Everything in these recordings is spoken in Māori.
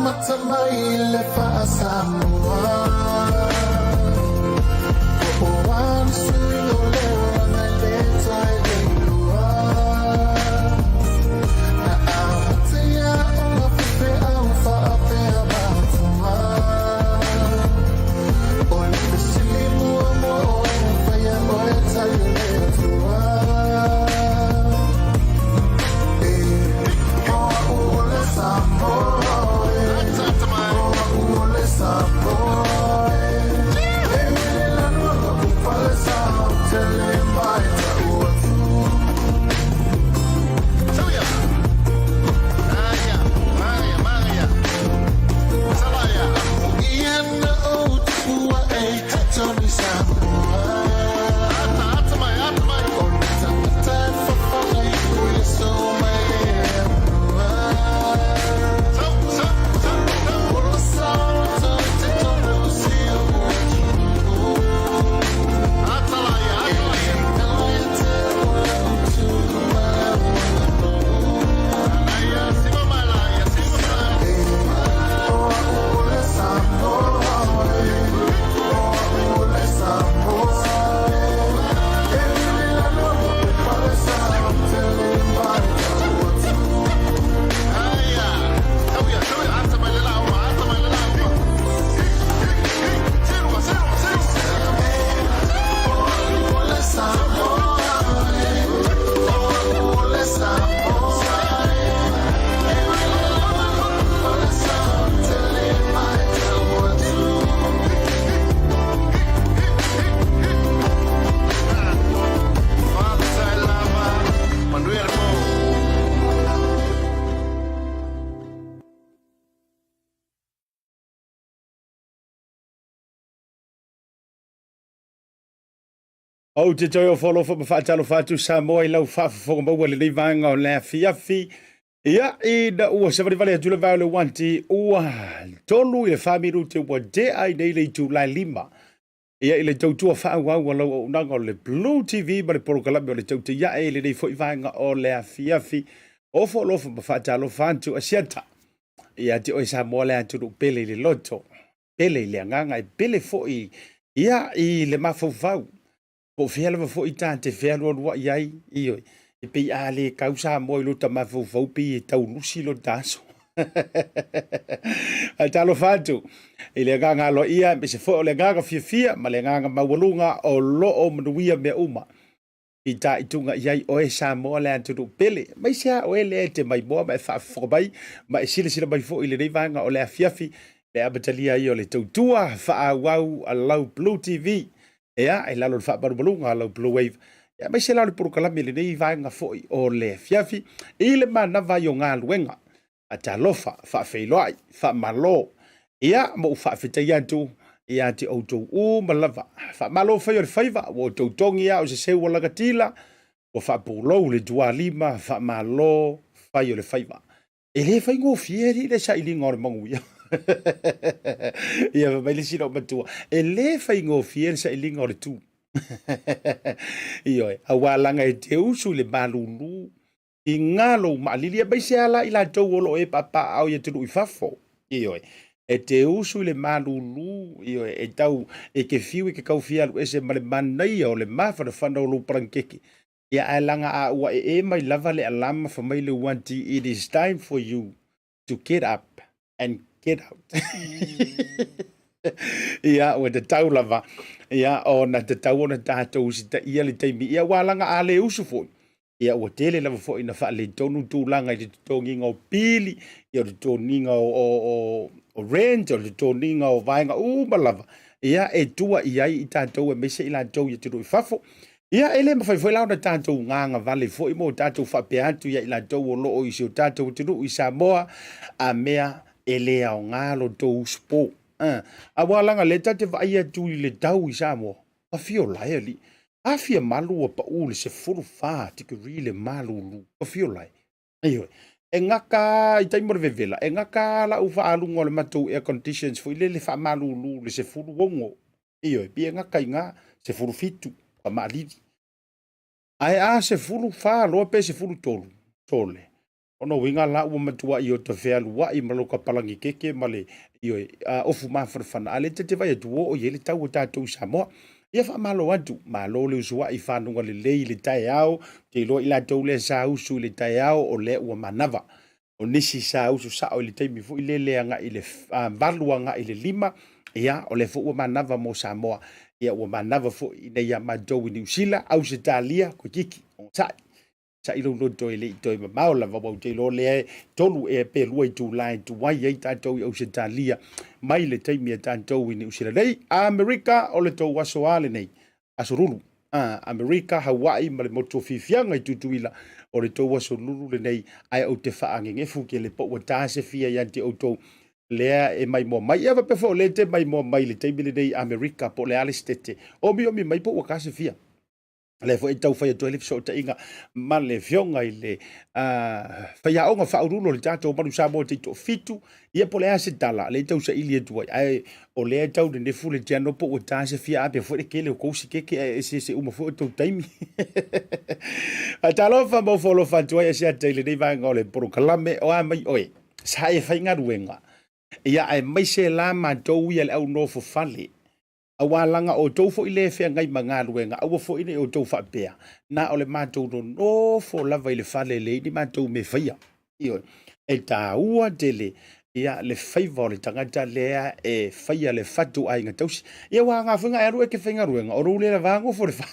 Matamai fa Samoa Oan suyo leo na leta ilua Na amatea ona pepe au fa apea batuma Oli pesilimu amo faya oeta yuletua Oa ule Samoa O te toi o wholo wha whaatalo whātu Samoa I lau whawhawhonga maua le vanga o lea fiafi. Ia I na ua sawari vale atula vau le wanti ua tolu I le whamiru te ua de ai nei le tu lai lima. Ia I le tautua whaau au lau o unanga o le BluTV ma le porokalami o le tauta A'e le nei fo I vanga o lea fiafi. O wholo wha whaatalo whātu Asiata. Ia te oi Samoa le atulu pele le loto. Pele le anganga I pele fo I. Ia I le mafau Ko fiala va fo ita te fiala wa iai io e pe ale causa mo lo ta ma fo pi tau nusi lo daso a talo fatu ile ganga lo ia be se fo le ganga fia ma le ganga mawalunga o lo o mnuia me uma ita itunga iai o e sa mo le antu pele mai sia o ele te mai mo ma fa fo bai ma sile sile bai fo ile vanga o le fiafi le abatalia io le tutua fa au a lau BluTV Ea, e lalo le whaparubalunga lau Bluwave. Ea, mai se lau le purukalami le nei vaenga foi o le fiafi. I le mana vai o ngā luenga. A ta lofa, whaafeiloai, whaamalo. Ea, mo whaafetai atu. Ea te autou malava. Whaamalo whai o le whaiva. O tautongi a o se seu o lagatila. O whaapulou le dua lima. Whaamalo whai o le whaiva. E le whai ngō fieri le sa ili ngore manguia. Ia mai le sino matua e le fai ngo fien sa ilinga o le tu io awalanga e te usu le malulu I ngalo malili e baise ala ila tau olo e papa au ye tulu I fafo io e te usu le malulu io e tau e ke fiu ke kau fialu e se male manai o le mafa de fanda o lo prankeki ia alanga a ua e mai lava le alama fa mai le wanti it is time for you to get up and get out. Ia, o te tau lava. Ia, o na te tau o na tātou si ta ia le teimi. Ia, walanga a le usu fo. Ia, o tele lava fo ina wha le tonu tūlanga I te tōnginga o pili. Ia, o te tōninga o rent, o te tōninga o vaenga malava. Ia, e tua iai I tātou e mese I la tau I te roi fafo. Ia, ele mawhai fwoi lau na tātou nganga vale fo I mo tātou whapeatu ia I la tau o loo I si o tātou te roi Samoa a mea ele au ngalo tou spo. A walanga le tate vai atu I le tau I Samoa. A fio lai ali. A fia malu o pa ule se furu wha tiki rile malu lu. A fio lai. Ayo. E ngaka I taimore vevela. E ngaka la ufa alunga le matou air conditions fo ile le wha malu lu le se furu wongo. Iyo. Pia ngaka I ngā se furu fitu. Pa maalidi. Ai a se fulu fa lo pe se fulu tolu. Tole. Ono winga la ua matua i o te whea lua i maloka palangi keke male i o ofu mawhanawhana. Ale te vai atu o yele tau o tātou Samoa. Ia wha malo atu. Malo le usua i whanunga le lei le tae au. Te loa i la tau le sa usu le tae au o le ua manava. O nisi sa usu sa o le teimi fu i le leanga i le valuanga i le lima. Ia o le fu ua manava mo Samoa. Ia ua manava fu i nei a madou i New Zealand. Au se talia ko kiki. O sai. Sa ilo no to ile to ma maula va te lo le tolu e pe lu tu line tu wai ai tanto o se talia mai le taimi e tanto i New Zealand nei America o le to waso ale nei asurulu America Hawaii ma le moto fifianga i tutuila o le to waso lulu le nei ai o te faange ngefu ke le po wa tase fia ya te o to lea e mai mo mai eva pe fo le te mai mo mai le taimi le nei America po le ale stete o mi mai po wa kase fia le fo tau fai to le so ta inga ma le fionga i le fai a onga fa urulo le tato manu sa mo te to fitu ia po le ase tala le tau sa ili tu ai o le tau de fu le tiano po o ta se fia ape fo le kele o kosi keke se uma fo to taimi a talo fa mo fo lo fa tu ai se te le dei va ngole por kalame o mai oi sa e fai nga ruenga ia ai mai se la ma to ia le au no fo fale awalanga o tofo ile fe ngai manga luenga awo fo ine o tofa pea na ole matou no fo lava ile fale le di matou me faia io e ta ua dele ia le favor le tangata lea e faia le fatu ai ngatausi ia wa nga funga e rue ke fenga ruenga o rule le vango fo le fa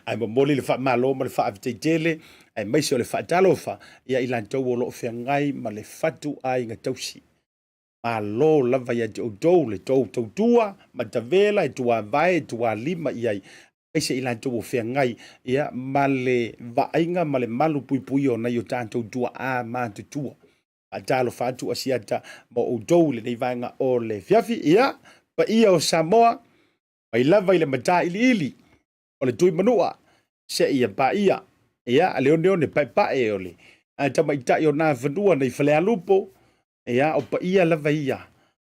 ai mo moli le fa malo mo le fa tele ai mai so le fa talofa ia ilantou o lo fe ngai ma le fatu ai ngatausi malo lava ia te o le tau tua ma ta vela e tua vai tua lima iai ese ila tau fea ngai ia male vainga male malu pui pui o na yo tanto tua a ma te tua a talo fatu asiata mo o le nei vainga o le fiafi ia pa ia o Samoa ai lava ile mata ili o le tui manua se ia pa ia leone pa e ole a tamaita yo na vanua nei fale alupo ia o pa ia lava ia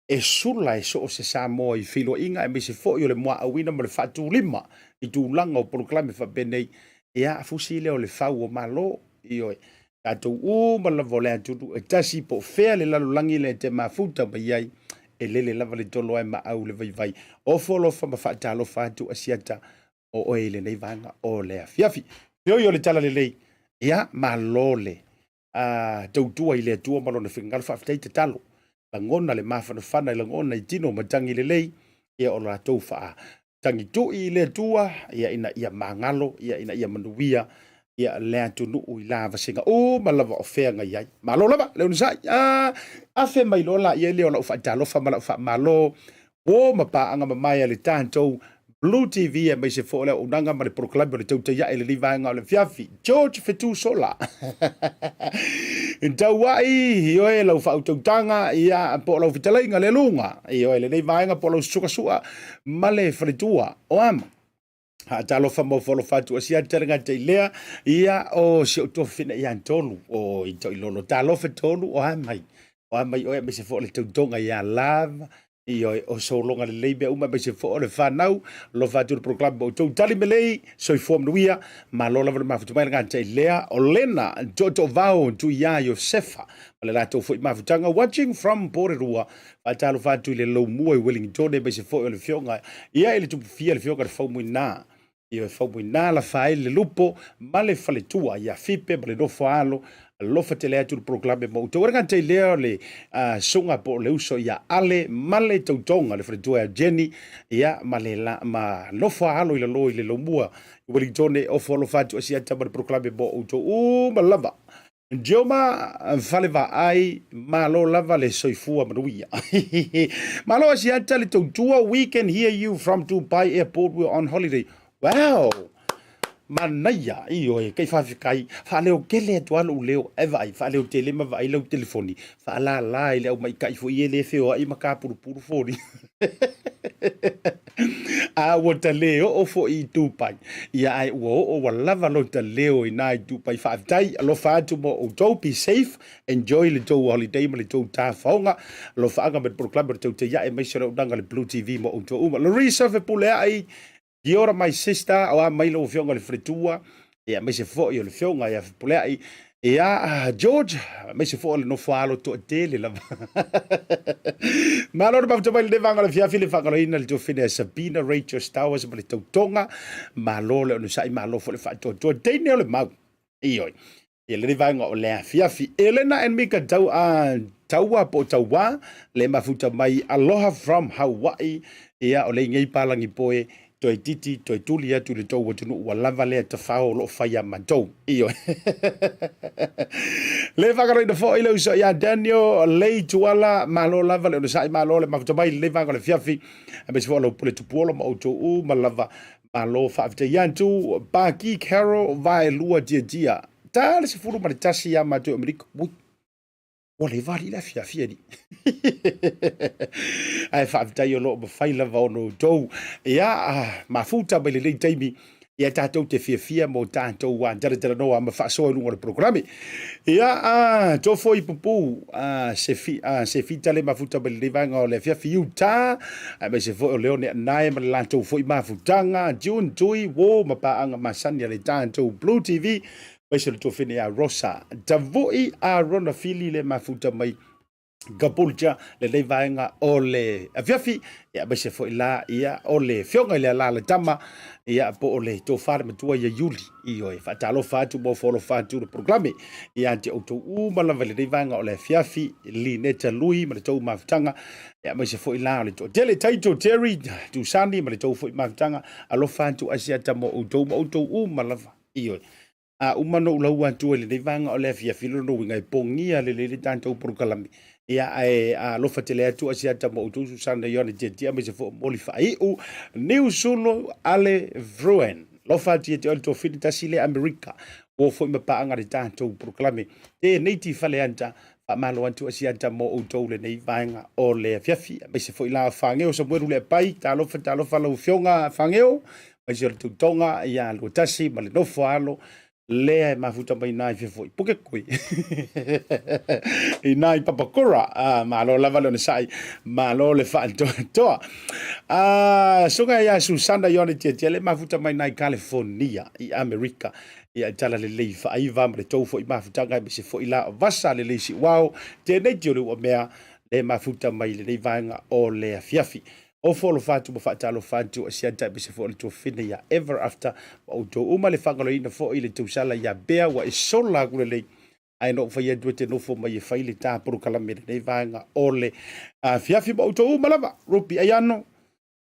e sula e so se Samoa i filo inga e me se fo yo le moa awina ma le fatu lima i tu langa o proklame fa benei ia fusi le o le fau o malo io tato ma la vole atu e tasi po fea le lalo langi le te mafuta ma iai e lele lava le tolo ai ma au le vai o folo fa ma fata lo fatu asiata o oele nei vanga o le afiafi yo le tala le lei ia malole tautua i le atua malona whingal whaafitai te talo. La ngona le mawhanawhana i la ngona i tino matangi le lei, ia o la tau whaa. Tangi tu i le atua, ia mangalo, ia manuia, ia le atu nuu i lava singa. Malawa o whea ngai ai. Malo lava, leo nisai. Afe mai lola, ia leo la ufa talofa, malo. Mapa anga mamaya le tantou, BluTV e mai se fo le unanga ma le proklame le Tautai A'e le livanga o le fiafi George Fetu Sola Tauai io e lau fautautanga ia po lau fitalainga le lunga io e le livanga po lau suka ma le fretua o ama ha talo fa mo folo fatu asia tanga te lea ia o se to fina ia tolu o i to lolo talo fe tolu o ama o e mai se fo le tautonga ia lava io o so longa le lebe uma be se fo le fanau lo fatu proclam bo to tali melei so i form nuia ma lo lava ma fatu mai ngata lea o lena to vao tu ya Josefa le la to fo ma fatanga watching from Porerua fatalo fatu le lo mo Wellington be se fo le fionga ia ele tu fia le fionga fo muina io fo muina la fai le lupo ma le faletua ia fipe le no falo lofa te lea tu proclame mo te waranga te lea le sunga po le uso ia ale male tautonga le fretua Jenny ia male la ma lofa alo ila lo ile lo mua Wellington o folo fatu Asiata Pio proclame mo uto malava Joma faleva ai malo lava le soifua manuia malo Asiata le tautua we can hear you from Taupai airport we're on holiday wow manaya io e kai fafikai fa leo kele to alu leo eva ai fa leo tele ma vai leo telefoni fa la ile o mai kai fo ile feo ai maka puru foni a wota leo o fo i Taupai ia ai o lava lo te leo i nai Taupai fa tai lo fa tu mo o to be safe enjoy le to holiday mo le to ta fonga lo fa nga met proclamer to te ya e mai sero danga le BluTV mo o to uma lo reserve pule ai Kia ora my sister, o a mai lo fionga le fretua, ia mai se fo i le fionga ia pulea ia George, mai se fo le no falo to tele la. Ma lo ba tawai le vanga le fia fili fanga ina le to fine Sabina Rachel Stowers ma le tautonga, ma lo le no sai ma lo fo le fa to tele le mau. Ioi. Ia le vanga o le fia fi Elena and Mika tau a taua po taua le mafuta mai aloha from Hawaii ia o le ngai palangi poe toi titi toi tuli atu le tau watunu ua lava lea ta whao lo whaia mantou. Iyo. Le whakaroi na fo ilo iso ia Daniel lei tuala malo lava le unasai malo le mafutamai le whanga le fiafi a besi fo alo pule tupuola ma auto u ma lava malo whaafita iantu Baki Carol vai lua dia ta le se furu ma le tasi ya mato Amerika ui o le vali la fia ni. Ai whaafita i o lo ma whaila va ono tou. Ia mafuta mai le lei taimi ia tātou te fia mo tātou wa tara noa ma whaasoa lunga le programe. Ia tofo i pupu se fita le mafuta mai le vanga o le fia fiu tā mai se fo o leone nai ma le lantou fo i mafutanga June tui wo ma paanga masani le tātou BluTV mai se le tofine a Rosa tavoi a Rona Fili le mafuta mai Gapulja le levaenga o le afiafi ia mai se fo ila ia o le fionga le la le tama ia po o le to far matua ia Yuli io e fatalo fatu mo folo fatu le programe ia te auto ma la le levaenga o le afiafi li neta lui ma le to maftanga ia mai se fo ila le to tele taito Terry tu sani ma le to fo maftanga alo fatu Asiata mo auto ma la io umano ulaua tu le levaenga o le afiafi lo no ngai pongia le tanto programe ia lofa tele atu Asiata mo tu sana yone tia me se fo moli fai u new solo ale vruen lofa tia te to finita sile America o fo me pa anga tanto proclame te native fale anta pa malo antu Asiata mo tu le nei vainga o le fiafi me se fo ila fangeo so mo le pai ta lofa lo fionga fangeo me se tu tonga ia lo tasi ma le no falo lea mafuta mai nai foi puke koi i nai papakura ma lo lava le sai ma lo le fa to sunga ya Susana yone tele mafuta mai nai California i America ia tala le leifa ai va me to foi mafuta ga se foi la vasa le lesi wow te nei tio le mea le mafuta mai le vanga o le fiafi o folo fatu mo fatalo fatu Asiata be se fo le to fine ya ever after o to uma le fangalo ina fo ile tu sala ya bea wa isola gule ai no fa ye duete no fo mai fa ile ta pro kala me nei vanga ole fiafi mo to uma lava rupi ayano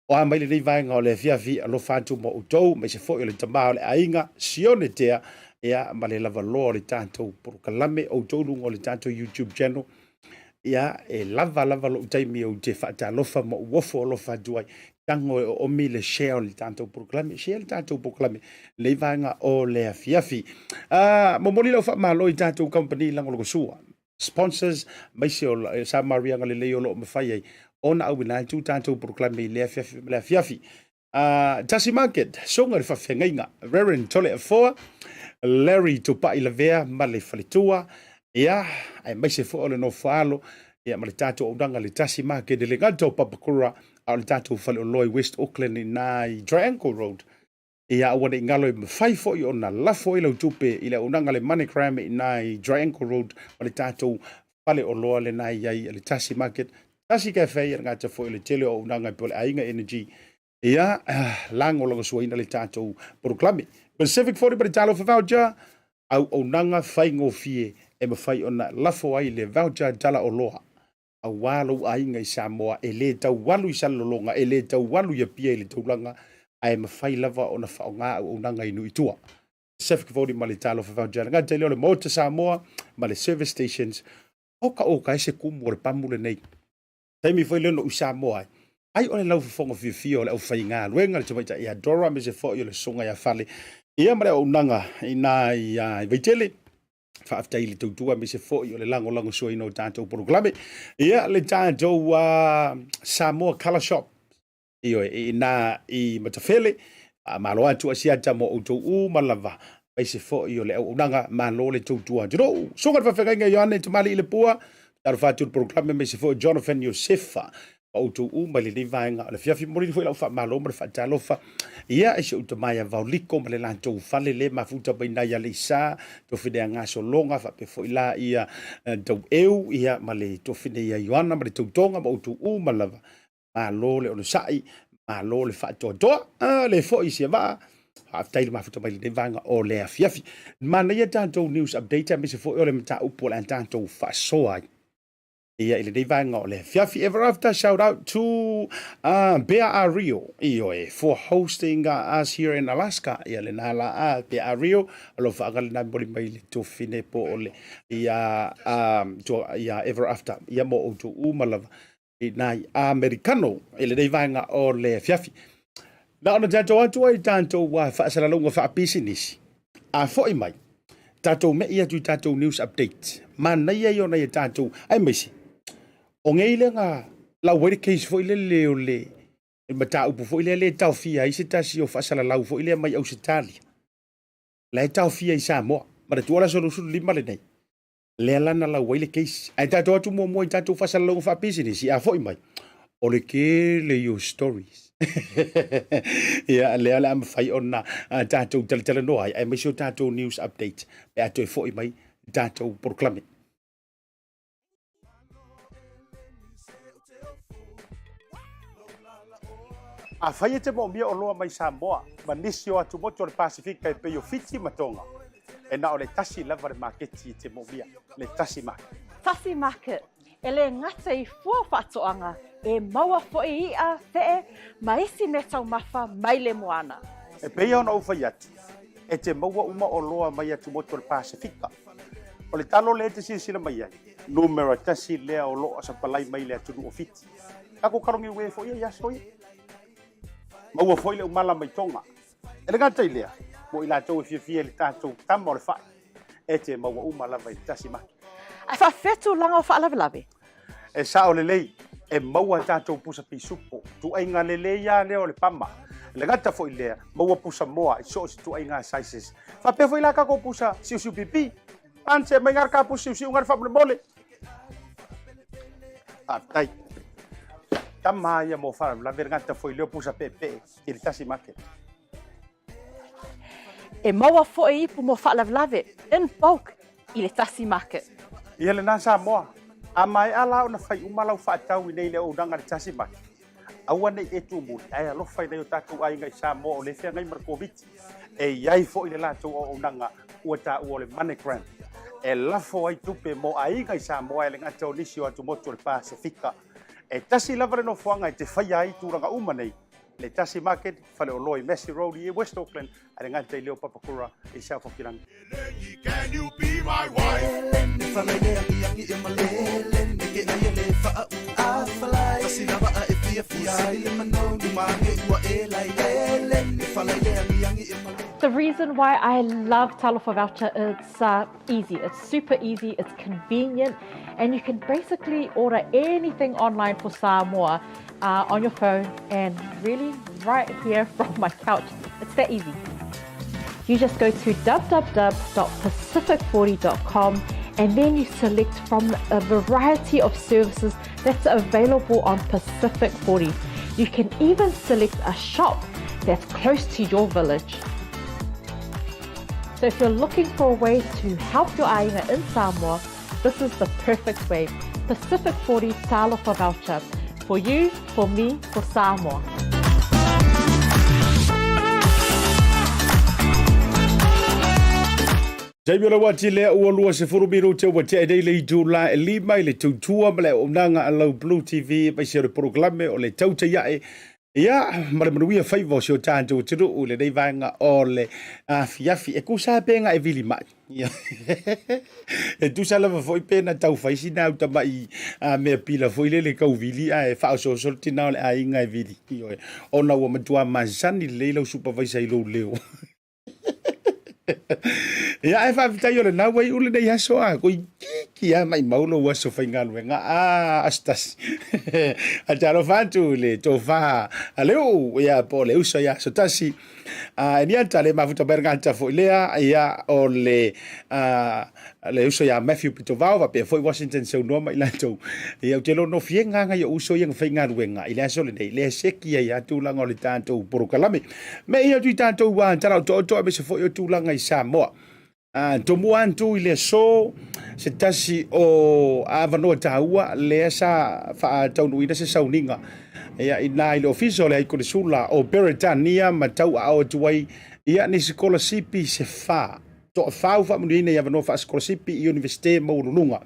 o mai le vanga ole fiafi lo fatu mo to me se fo ile tama ole ainga sione tea ya male lava lo le tanto pro kala me o to lu le tanto YouTube channel ia lava lo taimi o te fata lofa mo wofo lofa duai tango o mile share le tanto proclame le vanga o le afiafi mo moli lo fa malo i tanto company lango lo sua sponsors mai se o sa maria ngale le lo me fai ona au na tu tanto proclame le afiafi Tasi Market songa le fa fengainga Reverend Tole for Larry to pa ilavea male falitua ia ai mai se fo le no falo ia ma le tatou aunanga le Tasi Market le gato papakura au le tatou fale o loi West Auckland nai Triangle Road ia wana ingalo i mawhai fo i ona lafo i lau tupe i le aunanga le Moneygram nai Triangle Road ma le tatou fale o loa le nai iai le Tasi Market Tasi Cafe ia ngata fo i le tele o aunanga i pole ainga energy ia lango longa suaina le tatou proclame Pacific 40 pa le talo fa voucher au aunanga whaingo fie e mawhai ona lafo ai le voucher tala o loa a walo ainga i Samoa e le tau walu i salolonga e le tau walu ia pia i le taulanga ai mawhai lava ona whaonga au unanga inu itua. Pacific 40 ma le talo fa voucher ngā te leo le Maota Samoa ma le service stations oka e se kumu o le pamule nei taimi whai leo no u Samoa ai o le lau fonga fia o le au whai ngā luenga le tamaita i adora me se fo i le songa ia fale ia ma le au unanga i nā i Vaetele faafta ili tautua me se fo i o le lango so ino tātou programe ia le tātou Samoa Color Shop io i nā i matafele malo atu Asiata mo outou malava mai se fo i o le unanga malo le tautua jero so ka fa fenga yone tumali ile pua taru fatu programe me se fo Jonathan Yosefa o tu uma le nei vaenga le fiafi mori foi lau fa malo ma fa talo fa ia e se Tautai Vaoliko ma le lantou fale le mafuta baina ia le sa to fide nga so longa fa pe foi la ia tau eu ia ma le to fide ia Ioana ma le tautonga ma o tu uma lava malo le o sai malo le fa to le foi se va after mafuta mai le vaenga o le fiafi mana ia tanto news update me se foi o le mata upo la tanto fa so ai ia ile dei vanga o le fiafi ever after. Shout out to Bea Rio for hosting us here in Alaska. Ia le nala Bea Rio alo fa ngal na boli mai le to fine po ole ia ia ever after ia mo o to umalava nai americano ile dei vanga o le fiafi na ona tato atu ai tanto wa fa sala longa fa business a foi mai tato me ia tu tato news update man na ia ona ia tato ai mesi o ngeile nga la wele case foi le o le mata upu foi le tau fia i se tasi o fasala lau foi le mai Australia la tau fia i Samoa ma tu ala solo su lima le nei le lana la wele case ai tato atu mo mo tato fasala lau fa business ia foi mai o le ke le your stories ia le ala am fai ona tato tele no ai me so tato news update pe ato foi mai tato proclame a fai te mo mia o loa mai Samoa ma nisi o atu moto le Pasefika e peo fiti matonga e na o le Tasi lava le marketi te mo mia le Tasi Market. Tasi Market e le ngata i fua whaatoanga e maua fo i ia fee ma isi me tau mafa mai le moana. E pea ona ufai atu e te maua uma o loa mai atu moto le Pasefika o le talo le te sila mai ai numero Tasi lea o loa sa palai mai le atu nu o fiti kako karongi ue fo ia yaso ia maua foi le umala mai tonga e le gata ilea mo ila tau e fia le tatou tama o le fai e te maua umala vai Tasi Market A fa fetu langa o whaalawelawe. e sa o le lei e maua tatou pusa pisupo tu ai ngā le lei ia leo le pama le gata foi lea maua pusa moa i so si tu ai ngā sizes fa pe foi la kako pusa siu pipi anse mai ngar ka pusa siu ngar fa mole tai tama ia mo fa la vergata foi leo pusa pepe il Tasi Market E maua fo i ipu mo whaalawelawe in bulk i le Tasi Market. ia le na Samoa a mai ala ona fai umala fa tau nei le o danga le Tasi Market aua nei e tu mo ai alo fai nei o tatou ai ngai Samoa o le fea ngai mar covid e iai fo i le latou o danga ua ta o le monogram e lafo ai tupe mo ai ngai Samoa le ngata o nisi o atu moto le Pasefika e tasi lava le no fuanga e te fai ai turanga uma nei le Tasi Market fale o loi Messi Road i West Auckland a le ngata i leo papakura i South Auckland. Can you be my wife? The reason why I love Talofa Voucher, it's easy. It's super easy, it's convenient, and you can basically order anything online for Samoa on your phone and really right here from my couch. It's that easy. You just go to www.pacific40.com and then you select from a variety of services that's available on Pacific 40. You can even select a shop that's close to your village. So if you're looking for a way to help your ainga in Samoa, this is the perfect way. Pacific 40 Talofa Voucher. For you, for me, for Samoa. Jaimura wati lea ua lua se furumiro te ua te edei le itu la e lima i le tautua ma le o nanga a lau BluTV pa se programe o le Tautai A'e. Ia, mara manuia whaiva o se o tātou tiru u le neivanga o le fiafi. E kusa penga e vili mai. E tu sa lava foi pena tau whaisi nā uta mai mea pila foi le kau vili a e whao so sorti nā le a inga e vili. O na ua matua mazani leilau supervisor i lo leo. Ia e whaafitai o le nā wai ule nei haso a koi kia mai maulo wa so fainga luenga astas a taro fatu le tofa aleu ya po le uso ya so tasi ni anta le mafuta berganta fo lea ya o le uso ya Matthew Pitovao va pe foi Washington so no mai lanto ya telo no fienga nga yo uso yang fainga luenga ile so le seki ya tu la ngol tanto porokalame me ia tu tanto wa tara to be se foi tu la ngai Samoa tomu antu ile so se tasi o avano taua le sa fa taunu ina se sauninga ia ina ile official le ko sula o Beretania matau ao tuai ia ni scholarship se fa to fa munina ia vano fa scholarship university mo lunga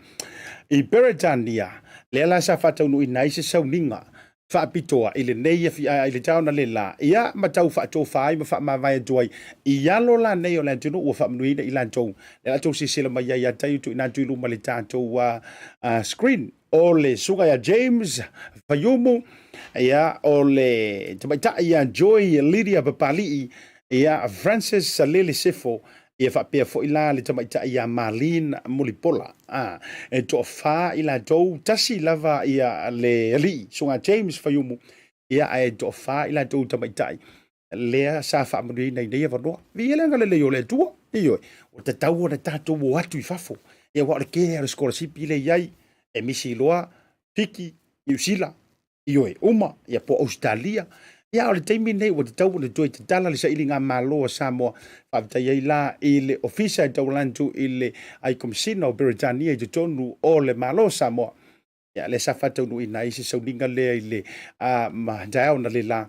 I Beretania le la sa fa taunu ina se sauninga fa pitoa ile nei fi ile tauna le la ia matau fa to fa ma fa ma vai tuai ia lo la nei o la tunu o fa mnuina ila to le to si sila mai ia tai tu ina tu lu mali tanto wa screen ole suga ya James Fayumu ia ole tamaita ia Joy Lydia Papali ia Francis Salele Sefo ia fa pe fo ila le tamaita ia Marlene Mulipola e to fa ila to tasi lava ia le li sunga James Fayumu ia e to fa ila to tamaita le sa fa mri nei nei va no vi ele ngale le yo le tu io o te tau na tatu mo atu I fafo ia wa le ke le scholarship ile yai e misi loa piki New Zealand io e uma ia po Australia ia o le taimi nei o te tau le toi te tala le sa ili ngā māloa Samoa whapita iei la I le ofisa I tau lantu I le ai komisina o Beretania I te tonu o le māloa Samoa ia le sa whatau nu ina isi sauninga lea I le mahadao na le la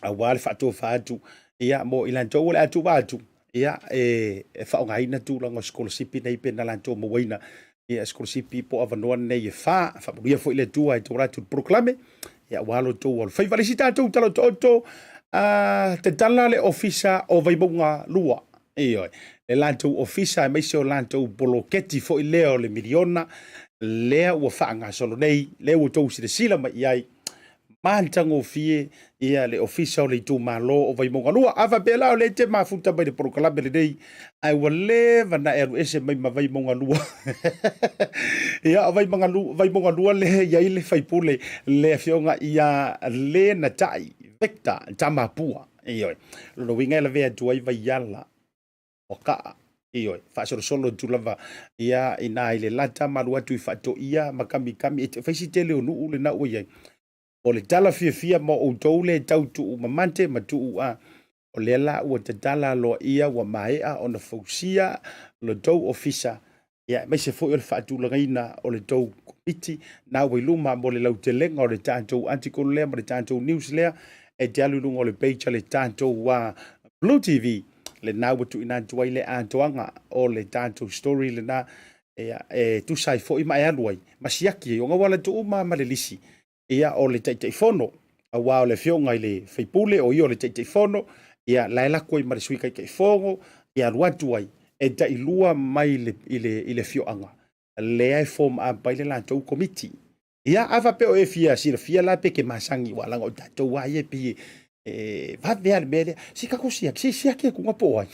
a wale whatua whaatu ia mo I lantou o le atu watu ia e whaongaina tūlanga scholarship nei pena lantou mawaina ia scholarship po avanoa nei e whamuria fo I le tua I tau ratu proklame ia walo to wal fai valisita to talo to te tala le ofisa o vaimonga lua io le lanto ofisa mai se o lanto boloketi fo I leo le miliona le o fanga solo nei le o to si sila mai ai mantango fie ia le ofisa o le tu malo o vaimonga lua ava bela o le te mafuta mai de proklame le dei ai wale vana eru ese mai vaimonga lua ia vaimonga lua le ia ile faipule le fionga ia le na tai vector tamapua io lo winga le vea tuai vaiala o ka io fa solo tu lava ia ina ile lata malua tu fato ia makami kami e faisitele o nu le na o ia o le tala fia mo o tole tautu mamante matu o le la o te tala lo ia wa maea o na fausia lo tau ofisa ia mai se foi o le fatu langaina o le tau komiti na we luma mo le lautelenga o le tantou article le mo le tantou news le e dialu lunga o le page le tantou wa BluTV le na watu ina tuai le antoanga o le tantou story le na e tu sai foi mai aluai masiaki o ngawala tu ma malelisi ia o le taitaifono a wao le fionga I le faipule o io le taitaifono ia laila koi marisui kai fongo ia ruatu ai e tailua mai le fioanga le ai form a baile la tau komiti ia ava pe o e fia la pe ke masangi wala o tatou ai e pi va ver mele si ka kusia si ke ku ngapo ai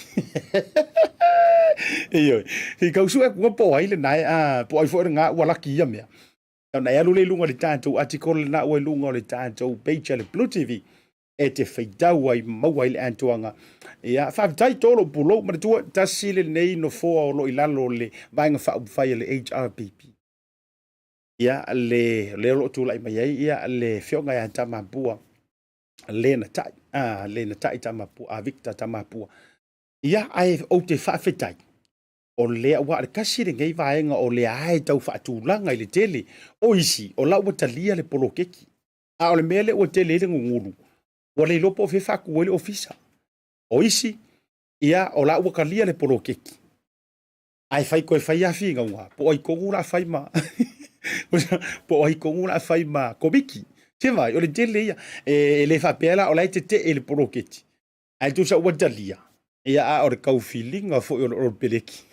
io si ka usu ku ngapo ai le nai po ai fo nga wala ki ia mea na ia lule lunga le tantou article na o lunga le tantou page le BluTV e te feitau ai maua I le antoanga ia whaavitai tolo pulo ma tua tasi le nei no foa o lo ilalo le vainga whaupwhai le HRPP ia le lo tu lai mai ia le whionga ia tamapua le na tai tamapua a Victor tamapua ia ai o te whaafetai o le wa le kasi le ngai vaenga o le ai tau whaatulanga I le tele o isi o lau watalia le polokeki a o le mele o tele le ngunguru o le lopo fe faku le ofisa o isi ia o lau wakalia le polokeki ai fai koe fai afi ngaunga po ai kongura fai ma po ai kongura fai ma komiki se vai o le tele ia le fapela o lai te le polokeki ai tu sa watalia ia a o le kau feeling fo o peleki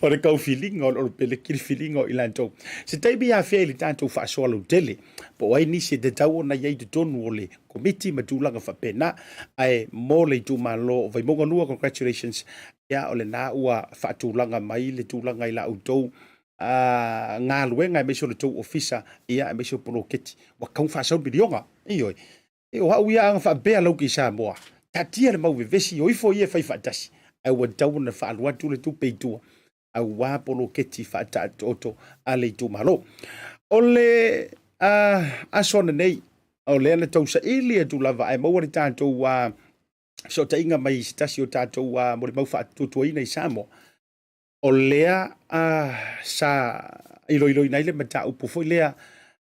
o le kau filinga o pele kiri filinga o ilantou se taibi a fea I le tantou whaasoalo tele po ai nisi te tau na iei te tonu o le komiti matulanga whapena ai mo le tu malo vai monga nua congratulations ia o le na ua faatulaga mai le tulaga i la outou galuega e maisi o le tou ofisa ia e maisi o poloketi ua kau faasauli milioga ioe e o au ia aga faapea lau ki Samoa tatia le mau vevesi o ifo ia fai faatasi aua tau na faalua atu le tupeitua auā poloketi faataatoto a le itumālo o le asona nei o lea na tausaʻili atu lava ae maua le tatou so tainga mai stasi o tatou mo le mau faatutuaina i Samoa o lea sa iloilo nei le mataupu foi lea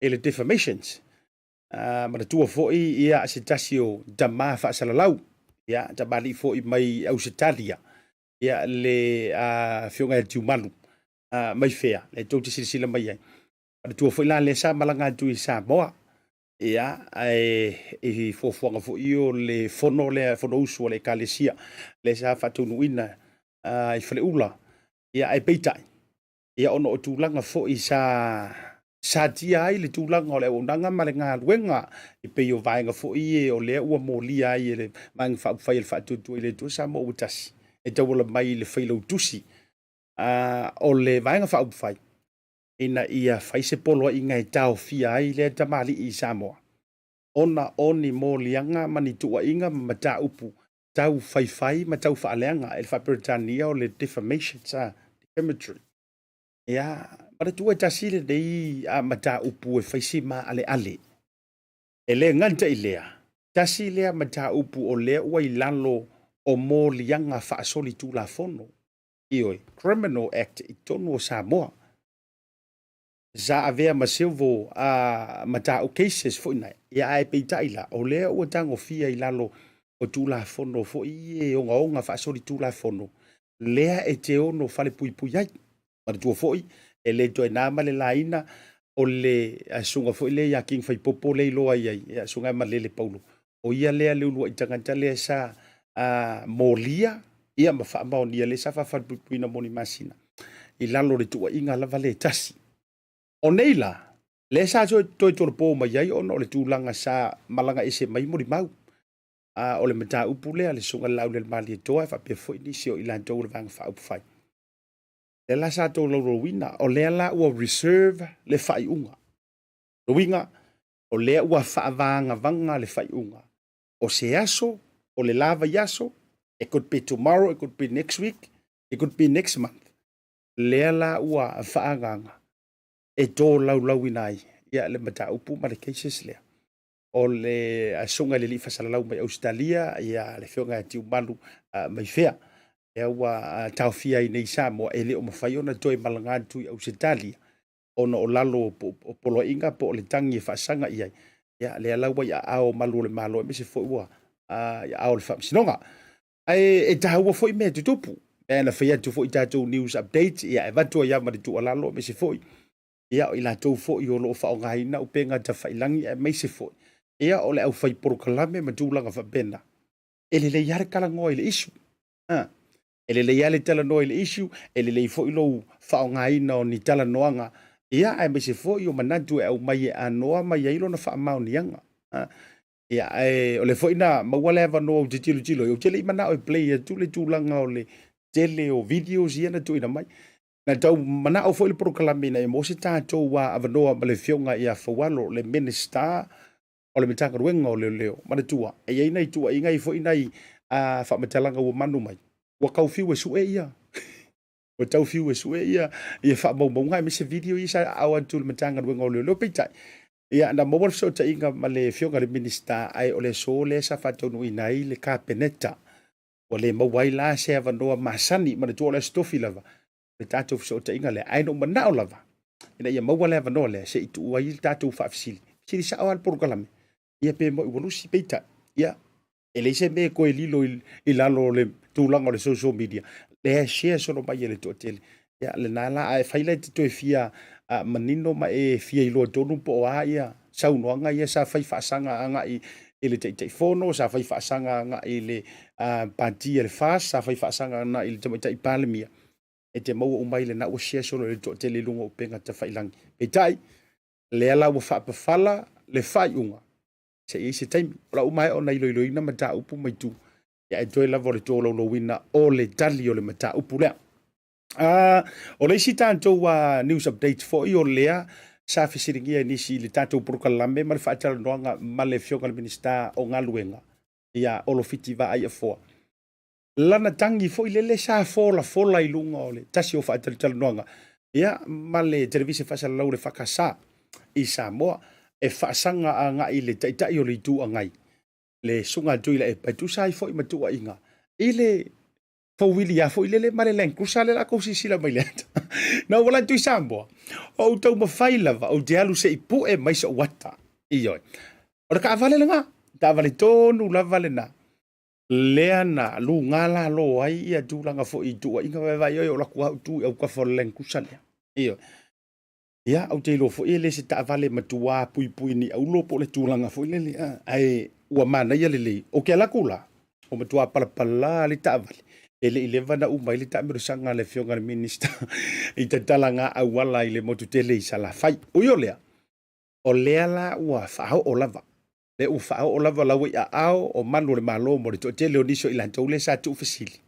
e le defamations manatua foi ia se tasi o dama faasalalau ia tamali foi mai Ausitalia ia le fionga tiumalu mai fea le tou te silasila mai ai manatua foi la le sa malanga atu i Samoa ia e fofoanga foi o le fono usu o le kalesia le sa fatunuina i faleula ia e peitai ia ono o tulaga foi sa tia ai le tulaga o le auaunaga ma le galuega i pei o vaega foi e o lea ua molia ai e le magi faapufai e le faatuatua i le tua sa mo ua tasi e tauala mai le failau tusi o le vaega faapufai ina ia fai se poloaʻiga e taofia ai lea tamalii i Samoa ona oni molianga manituaʻiga ma mataupu tau faifai ma tau faaleaga e le faaperetania o le defamation defamatory ia manatua e tasi lenei mataupu e faisi maaleale e lē galitaʻi lea tasi lea mataupu o lea ua i lalo o moliaga faasoli tulafono ioe criminal act i tonu o Samoa za avea ma silvo matau cases foi na ia e peitaʻi la o lea ua tagofia i lalo o tulafono foʻi e ogaoga faasoli tulafono lea e te ono fale puipui ai manatua foʻi e lē toenā ma le laina o le asuga foʻi le ia king faipopo le iloa ai ai e asuga ma lele paulo o ia lea le uluaʻi tagata lea sa molia ia ma faamaonia le sa faafalepuipuina moni masina i lalo le tuuaʻiga lava le tasi o nei la le sa toe tolopō mai ai ona o le tulaga sa malaga ese mai mo limau o le mataupu lea le suga lau le malietoa e faapea foʻi nisi o i latou le vaga faaupufai le la sa tou laulouina o lea la ua reserve le faaiʻuga louiga o lea ua faavagavaga le faaiʻuga o se aso o le lava i aso it could be tomorrow it could be next week it could be next month lea la ua faagaga e tō lauina ai ia le mataupu ma le cases lea o le asuga i le alii fasalalau mai Australia ia le fioga tiumalu mai fea e ua taofia ai nei Samoa e lē o mafai ona toe malaga atu i Ausitalia ona o lalo o poloaʻiga po o le tagi e faasaga i ai ia le alau ai aao malu o le malo e mese foʻi ua ia ao le faamasinoga ae e tahaua foʻi mea tutupu e na fai atu foʻi tatou news update ia e vatu ai ama le tuualalo mese foʻi ia o i latou foʻi o loo faaaogāina upega tafailagi e maise foʻi ia o le ʻaufai porokalame ma tulaga faapena e lelei a le kalagoa i le isu e lelei a le talanoa i le isu e lelei foʻi lou faaaogāina o ni talanoaga ia ae maise foʻi o manatu e aumai e anoa mai ai lona faamaoniaga ia o le foʻi na maua le avanoa ou te tilotilo ou te leʻi manaʻo e play atu le tulaga o le tele o videos ia na tuuina mai na tau manaʻo foʻi le porokalame ina e mo se tatou avanoa ma le fioga ia faualo le minister o le matagaluega o leoleo manatua e iai nai tuuaʻiga ai foʻi nai faamatalaga ua manu mai ua kaufiu e suʻe ia ua taufiu e suʻe ia faamaumauga e mese video ia sa ao atu le matagaluega o leoleo peitaʻi ia na maua le fesootaʻiga ma le fioga le minista ae o le aso lea sa faataunuina ai le kapeneta ua lē maua ai la se avanoa masani manatua o le asotofi lava le tatou fesootaʻiga lea ae no manaʻo lava ina ia maua le avanoa lea seʻi tuu ai le tatou faafesili fesili saʻo a le porokalame ia pe mo ua lusi peitaʻi ia e leise me koe lilo i lalo le tulaga o le social media le share solo mai e le toʻatele ia lenā la ae fai lai te toe fia manino ma e fia iloa tonu po o a ia saunoaga ia sa fai faasaga agaʻi i le taʻitaʻifono sa fai faasaga agaʻi i le pati e le fas sa fai faasaga agaʻi i le tamaitaʻi palemia e te maua umai lenā ua share solo le toʻatele i luga upega tafailagi peitaʻi lea la ua faapafala le faaiʻuga seʻi ai se taimi o laʻu mae ona iloiloina mataupu mai tu ia e toi lava o le tōlaulauina o le tali o le mataupu lea. O le isi tātou news update fo i o lea sa fesiringia nisi le tātou prokalame ma le whaatalanoanga ma le fionga le minista o ngā luenga ia olo fiti va ai a foa. Lana tangi fo i lele sa fola i lunga o le tasi o whaatalanoanga ia ma le televisi whasalau le whakasa i Samoa e whaasanga a ngā i le taitai o le itu a ngai. Le sunga tuila e paitu sai fo i matua inga. I le fawili a fo i lele male len kusale la ko sisila mai leta. Na wala tu Samoa. O tau mawhai lava o te alu se i pu e mai sa wata. Ioi. O ka avale nga. Ta avale tonu lava le na. Lea na lu ngala lo ai ia tūlanga fo i tua inga vai o la kua tu au ka fo len kusale. Ioi. Ia au te lo fo i le se ta avale matua pui ni au lo po le tūlanga fo i lele. Ai ua mana ia lele. O ke ala kula. O matua pala le ta avale. Ele i lewa na umai le tamero sanga le fionga le minista. I te talanga au wala i le motu tele i sala fai. Uyo lea. O lea la ua whao o lava. Le u whao o lava lawe a ao o manu le malo mo le to tele o niso i lantau le sa tu ufesili.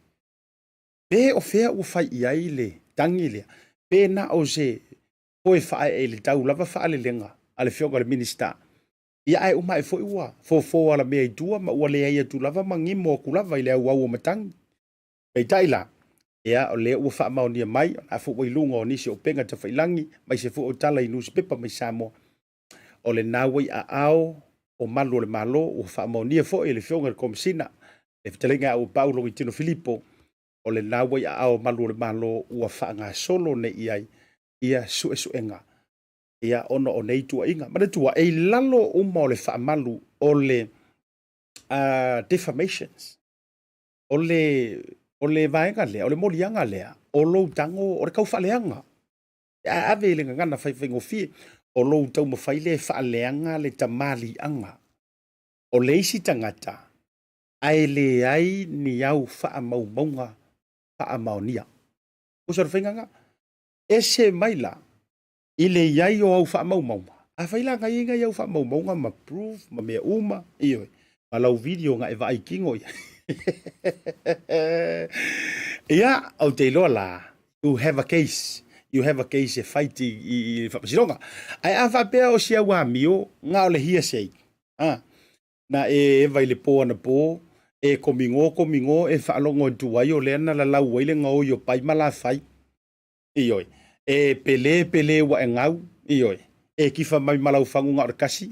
Pe o fea ua fai i ai le tangi lea. Pe na o se poe whae e le tau lava wha le lenga. A le fionga le minista. Ia ai umai fo i ua. Fo ala mea i tua ma ua lea ia tu lava ma ngimo o kulava i lea ua ua matangi. Pei taila, ea o le ua wha maonia mai, a fu wai lunga o nisi o penga ta whailangi, mai se fu o tala i nusi pepa mai Samoa. O le nawai a ao, o malu o le malo, ua wha maonia fo e le fionga le komisina, e fitalenga o Paulo i Tino Filipo, o le nawai a ao malu o le malo, ua wha ngā solo ne iai, ia suenga. Ia ono o nei tua inga, mana tua e lalo uma o le wha malu o le defamations. O le vaenga lea, o le molianga lea, o lou tango, o le kau whaaleanga. Ave le ngana whaiwhengo fie, o lou tau mawhaile whaaleanga le tamali anga. O le isi tangata, ai le ai ni au wha maunga, wha maonia. O sa rwhainganga, e se maila, i le iai o au wha maunga. A whailanga i ngai au wha maunga, ma proof, ma mea uma, ioi. Ma lau video nga e vai kingo ia. Ia, au te loa la, you have a case. You have a case e fight i whapasilonga. Ai a whapea o sia wamio, ngā o le hia sei. Na e vai le po ana po, e komingo, e whaalongo tuai o leana la lau waile ngau i o pai mala whai. Ioi. E pele wa e ngau. Ioi. E kifa mai malau whangu ngā o kasi.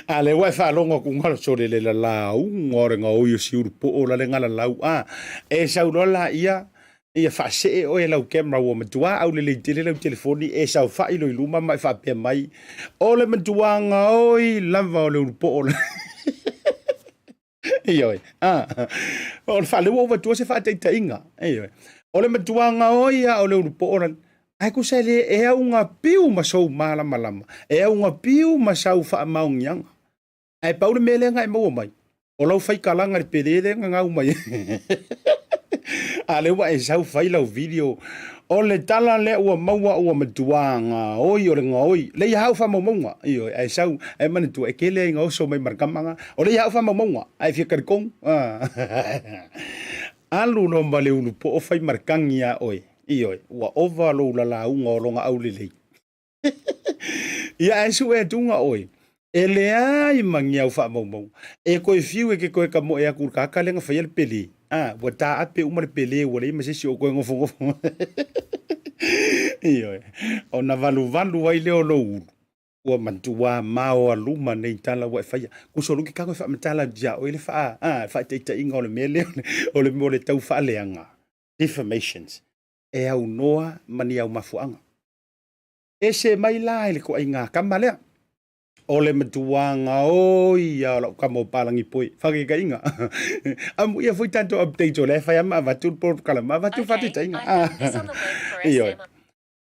A le wai whaalonga ku ngaro sore le la lau, ngore ngā oio si uru po o la le ngala lau. E saurola ia whaase o e lau camera o matua, au le tele lau telefoni, e sau whailo i luma mai whapea mai. O le matua ngā oi, lava o le uru po o la. Ioi. O le whaleu o matua se whateita inga. O le matua ngā oi, o le uru po o la. Ai ko sele e au ngā piu masou malama. E au ngā piu masau wha maungianga. Ai paule mele ngai maua mai. O lau whai kalanga le pelele ngau mai. A lewa e sau whai lau video. O le tala le ua maua ua matuanga. Oi o le ngā oi. Le ia hau wha maumaunga. Iyo, ai sau, ai manitua e kele ngā oso mai marakamanga. O le ia hau wha maumaunga. Ai fia karikong. Alu no ma le unu po o whai marakangi a oi. Ioi, ua ova lo la unga o longa au lelei. Ia esu e tunga oi. E lea i mangi au wha maumau. E koe fiu e ke koe ka mo e akur kaka lenga whai al pele. Wa ta ape uma le pele ua le ima sesi o koe ngofo. Ioi, o na valu wai leo lo uru. Ua mantua mao a luma nei tala wa e whaia. Kusolungi kako wha matala dia o ele wha. Wha teita inga o le mele o le mo le tau wha leanga. Defamations. E au noa mani au mafuanga. E se mai la ele ko ai ngā kamalea. O le matuanga oi a lau kamo palangi poi. Whake ka inga. Amu ia fui tanto update o le whai ama avatur por kalama avatur whate ta inga. Ioi.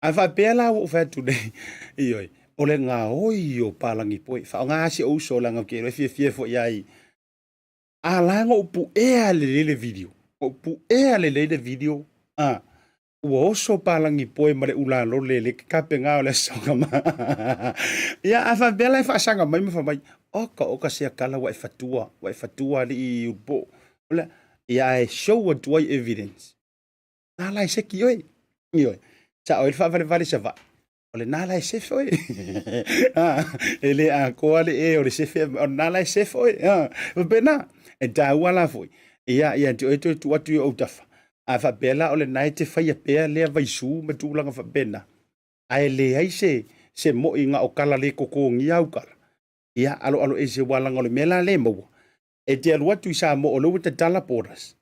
A whapea la o whatu nei. Ioi. O le ngā oi o palangi poi. Wha ngā si o uso langa ke fie fo iai. A langa o pu ea le video. O pu ea le video. Ua oso palangi poe mare ula lo le kape ngā o le songa ma. Ia a whabela e whaasanga mai mawha mai. oka se kala wa fatua li upo ole ia e show what way evidence na la se ki oi io sa o fa vale se va ole na la se foi ele a ko ale e o se fe na la se foi bena e da wala foi ia tu watu o tafa a fa bela ole na te fa ia pe le vai su me tu langa fa bena ai le ai se mo inga o kala le ko ngia u kala ia alo e se wala ngole mela le mo e te alu atu sa mo o lo te tala poras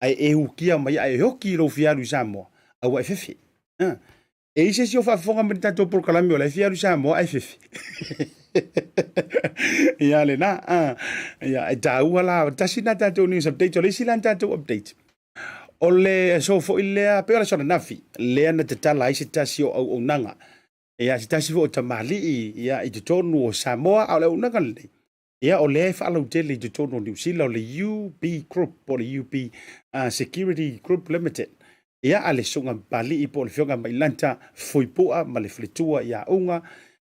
ai e hukia mai ai hoki lo fialu sa mo au e fefi e ise si o fa fonga me tato por kalami o le fialu sa mo ai fefi ia le na ia e ta wala tasina tato news update o le silan tato update ole so fo ile pe ola sona nafi le na te tala ise tasi o nanga ia se tasi fo tamali ia i te tonu o Samoa au le unanga le ia o le fa lo tele te tonu New Zealand le UB Group o le UB Security Group Limited ia ale sunga bali i po le fionga mai lanta foipoa ma le fletua ia unga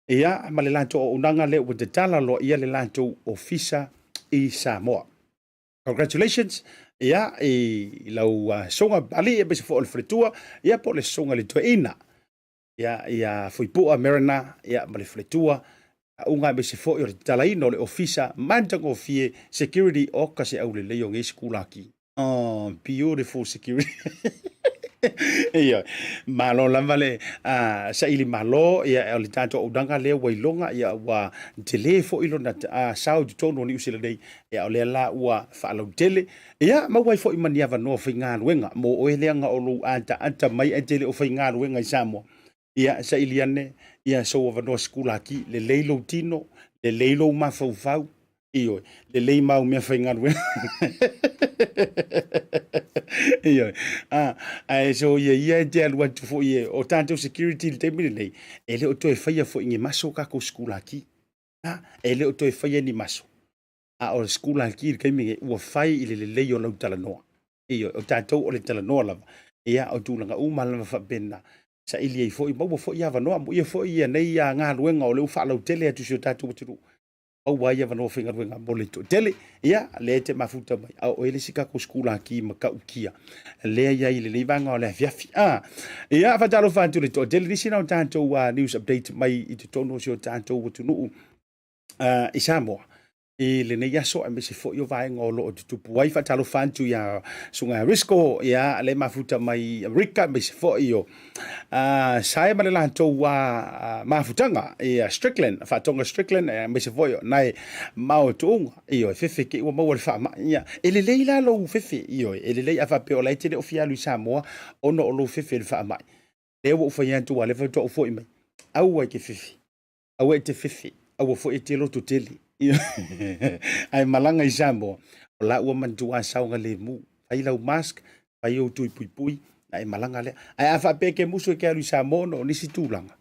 ia ma le lanto o unanga le o te tala lo ia le lanto ofisa i Samoa. Congratulations ia i lau sunga bali e bese fo le fletua ia po le sunga le toina ia foipoa merana ia ma le fletua unga be se fo i talaino le ofisa mantango fie security o ka se au le leo nge skulaki beautiful security ia malo lavale sa ili malo ia o le tanto o danga le wailonga ia wa tele fo ilo na sao du tono ni usila dei ia o le la wa fa lo tele ia ma wai fo i mania va no finga wenga mo o ele nga o lu anta mai tele o finga wenga i Samoa ia sa iliane ia so va no skulaki le leilo tino le leilo ma fau io le lei mau me finga wenga io ai so ia te alu atu fo ia o tanto security le temile nei ele o toe faia fo inge maso ka ko skulaki ele o toe faia ni maso o skulaki ke mi o fai ile le lei o lau tala noa io o tanto o le tala noa lava ia o tulanga u malama fa bena sa ili fo i mo fo ia va noa mo ia fo ia nei ia nga luenga o le fa lau tele atu so tatu tu o wai va no finga wenga boleto tele ia le te mafuta mai o ele sika ko skula ki maka ukia le ia ile le vanga o le fiafi ia fa talo fa tu le to tele ni sina tanto news update mai i te tono so tanto o tunu i Samoa e le nei aso a me se fo yo vai ngolo o tupu wai fa talo fa tu ya sunga risco ia le mafuta mai America me se fo yo sai ma le lanto wa mafutanga ia Strickland fa tonga Strickland me se fo yo nai Maota io fefe ke o mo fa ma ia ele leila lo fefe io ele leila fa pe o lai te o fia lu Samoa ono lo fefe fa mai le o fa ya tu ale fa to fo mai au wa ke fefe au te fefe au fo te lo to tele ai malanga i Samoa o la ua mantua saunga le mu ai lau mask ai o tui pui ai malanga le ai afa peke muso ke alu Samoa no nisi tulanga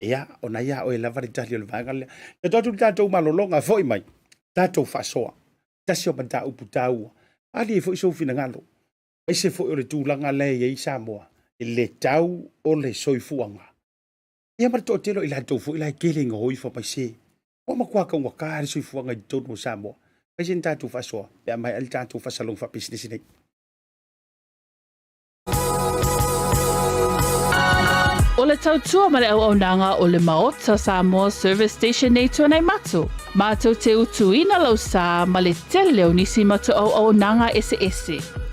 ia ona ia o la varitali o vanga le e totu tato malolonga foi mai tato fasoa tasio manta uputau ali foi so fina ngalo ai se foi o le tulanga le i Samoa le tau o le soifuanga ia mar to telo ila to foi ila keling hoi fo pa se o makua ka waka so ifuanga i tono Samoa pe sin tatu fasoa pe mai al tatu fasalong fa business nei O le tautua ma le au nanga o le Maota Samoa Service Station nei tuanai matu. Mātou te utuina lau sa ma le tele o nisi matu au nanga ese.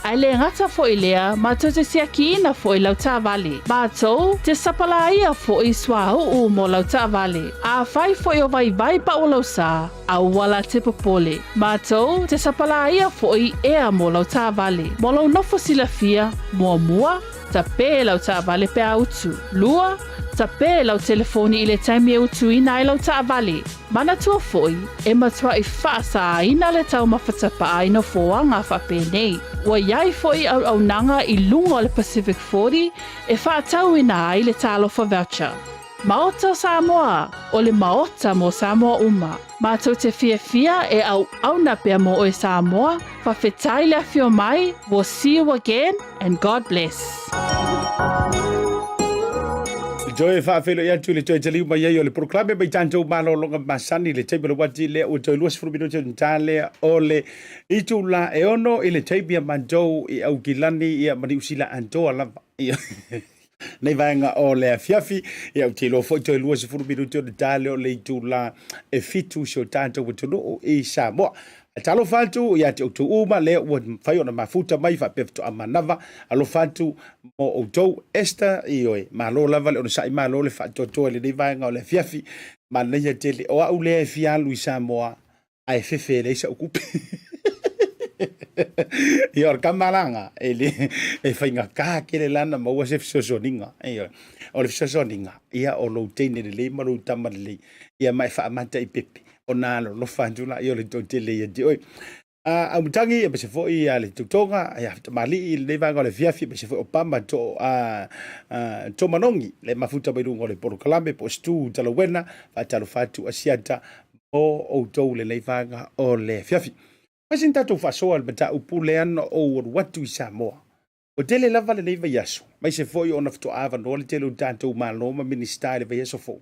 Ai le ngata fo i lea, mātou te siakiina fo i lau tāwale. Mātou te sapalaia fo i swau mo lau tāwale. A fai fo i o vai pa o lau sa, a wala te popole. Mātou te sapalaia fo i ea mo lau tāwale. Mo lau nofo silafia, mua, ta pē lau tāwale pe autu. Lua, ta pē lau telefoni i le taimi e utu ina i lau tāwale. Mana tua foi, e matua i whaasa ina le tau mawhatapa aina foanga whape nei. Wa iai foi au nanga i lunga o le Pacific 40 e whaatau ina ai le talofa voucher. Maota Samoa, o le Maota mo Samoa uma. Mātou te fia e au na pia mo o Samoa, whawhetai le fio mai, we'll see you again and God bless. Joe fa felo ya tu le toi tali ma yo le proclame ba tanto malo longa masani le tebe wati le o to luas fru minuto tale ole itu la e ono ile tebe manjo e au kilani e mani usila anto ala nei vaenga o le fiafi e au te lo fo to luas fru minuto tale ole itu la e fitu so tanto wo e Samoa. Talo fatu ya te utu uma le o fai ona mafuta mai fa pefto amanava alo fatu mo auto esta ioe malo lava le ona sai malo le fatu to le vaenga o le fiafi ma le ya tele o au le fia lui Samoa ai fefe le sa okupe Ior kamalanga ele e fainga ka kele lana ma wa se sosoninga o le sosoninga ia o lo tene le malu tamale ia mai fa amata I pepe ona lo fanjula yo le totele ye di oi a mutangi e se foi ale tutonga ya mali le vanga le fiafi se foi opama to to manongi le mafuta bairungo le porkalambe postu talo wena fa talo fatu asiata o to le vanga o le fiafi mas intato fa so al bata upule an o watu Samoa o tele lava le neiva yaso mai se foi ona fto ava no le tele tanto maloma ministere ve yaso fo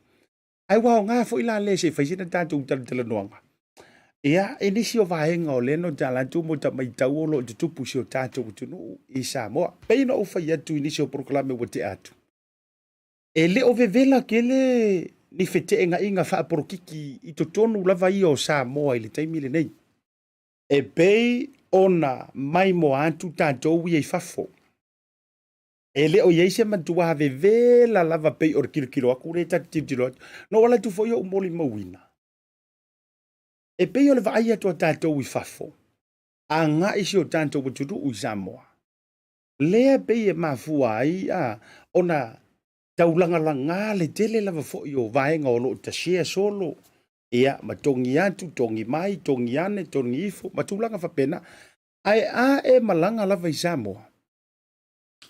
ai wa nga fo ila le se faisina tanto tala noanga ia inisi o vaenga o leno tala tu mo ta mai tau lo tu pusi o tato tu no I Samoa pe no fa ya tu inisi o proclame o te atu ele o vevela kele ni fete inga fa porkiki I totonu lava I o Samoa ile taimi le nei e pe ona mai mo atu tato wi fafo ele o yeise mantua vevela lava pe or kilo akureta titilo no wala tu foi o moli mawina e pe o le vai to tato wi fafo anga isi o tanto butudu u Samoa le pe e mafua ai ona taulanga langa le tele lava fo o vaenga o lo tashia solo ia matongi atu tongi mai tongi ane tongi ifo matulanga fa pena ai malanga lava I Samoa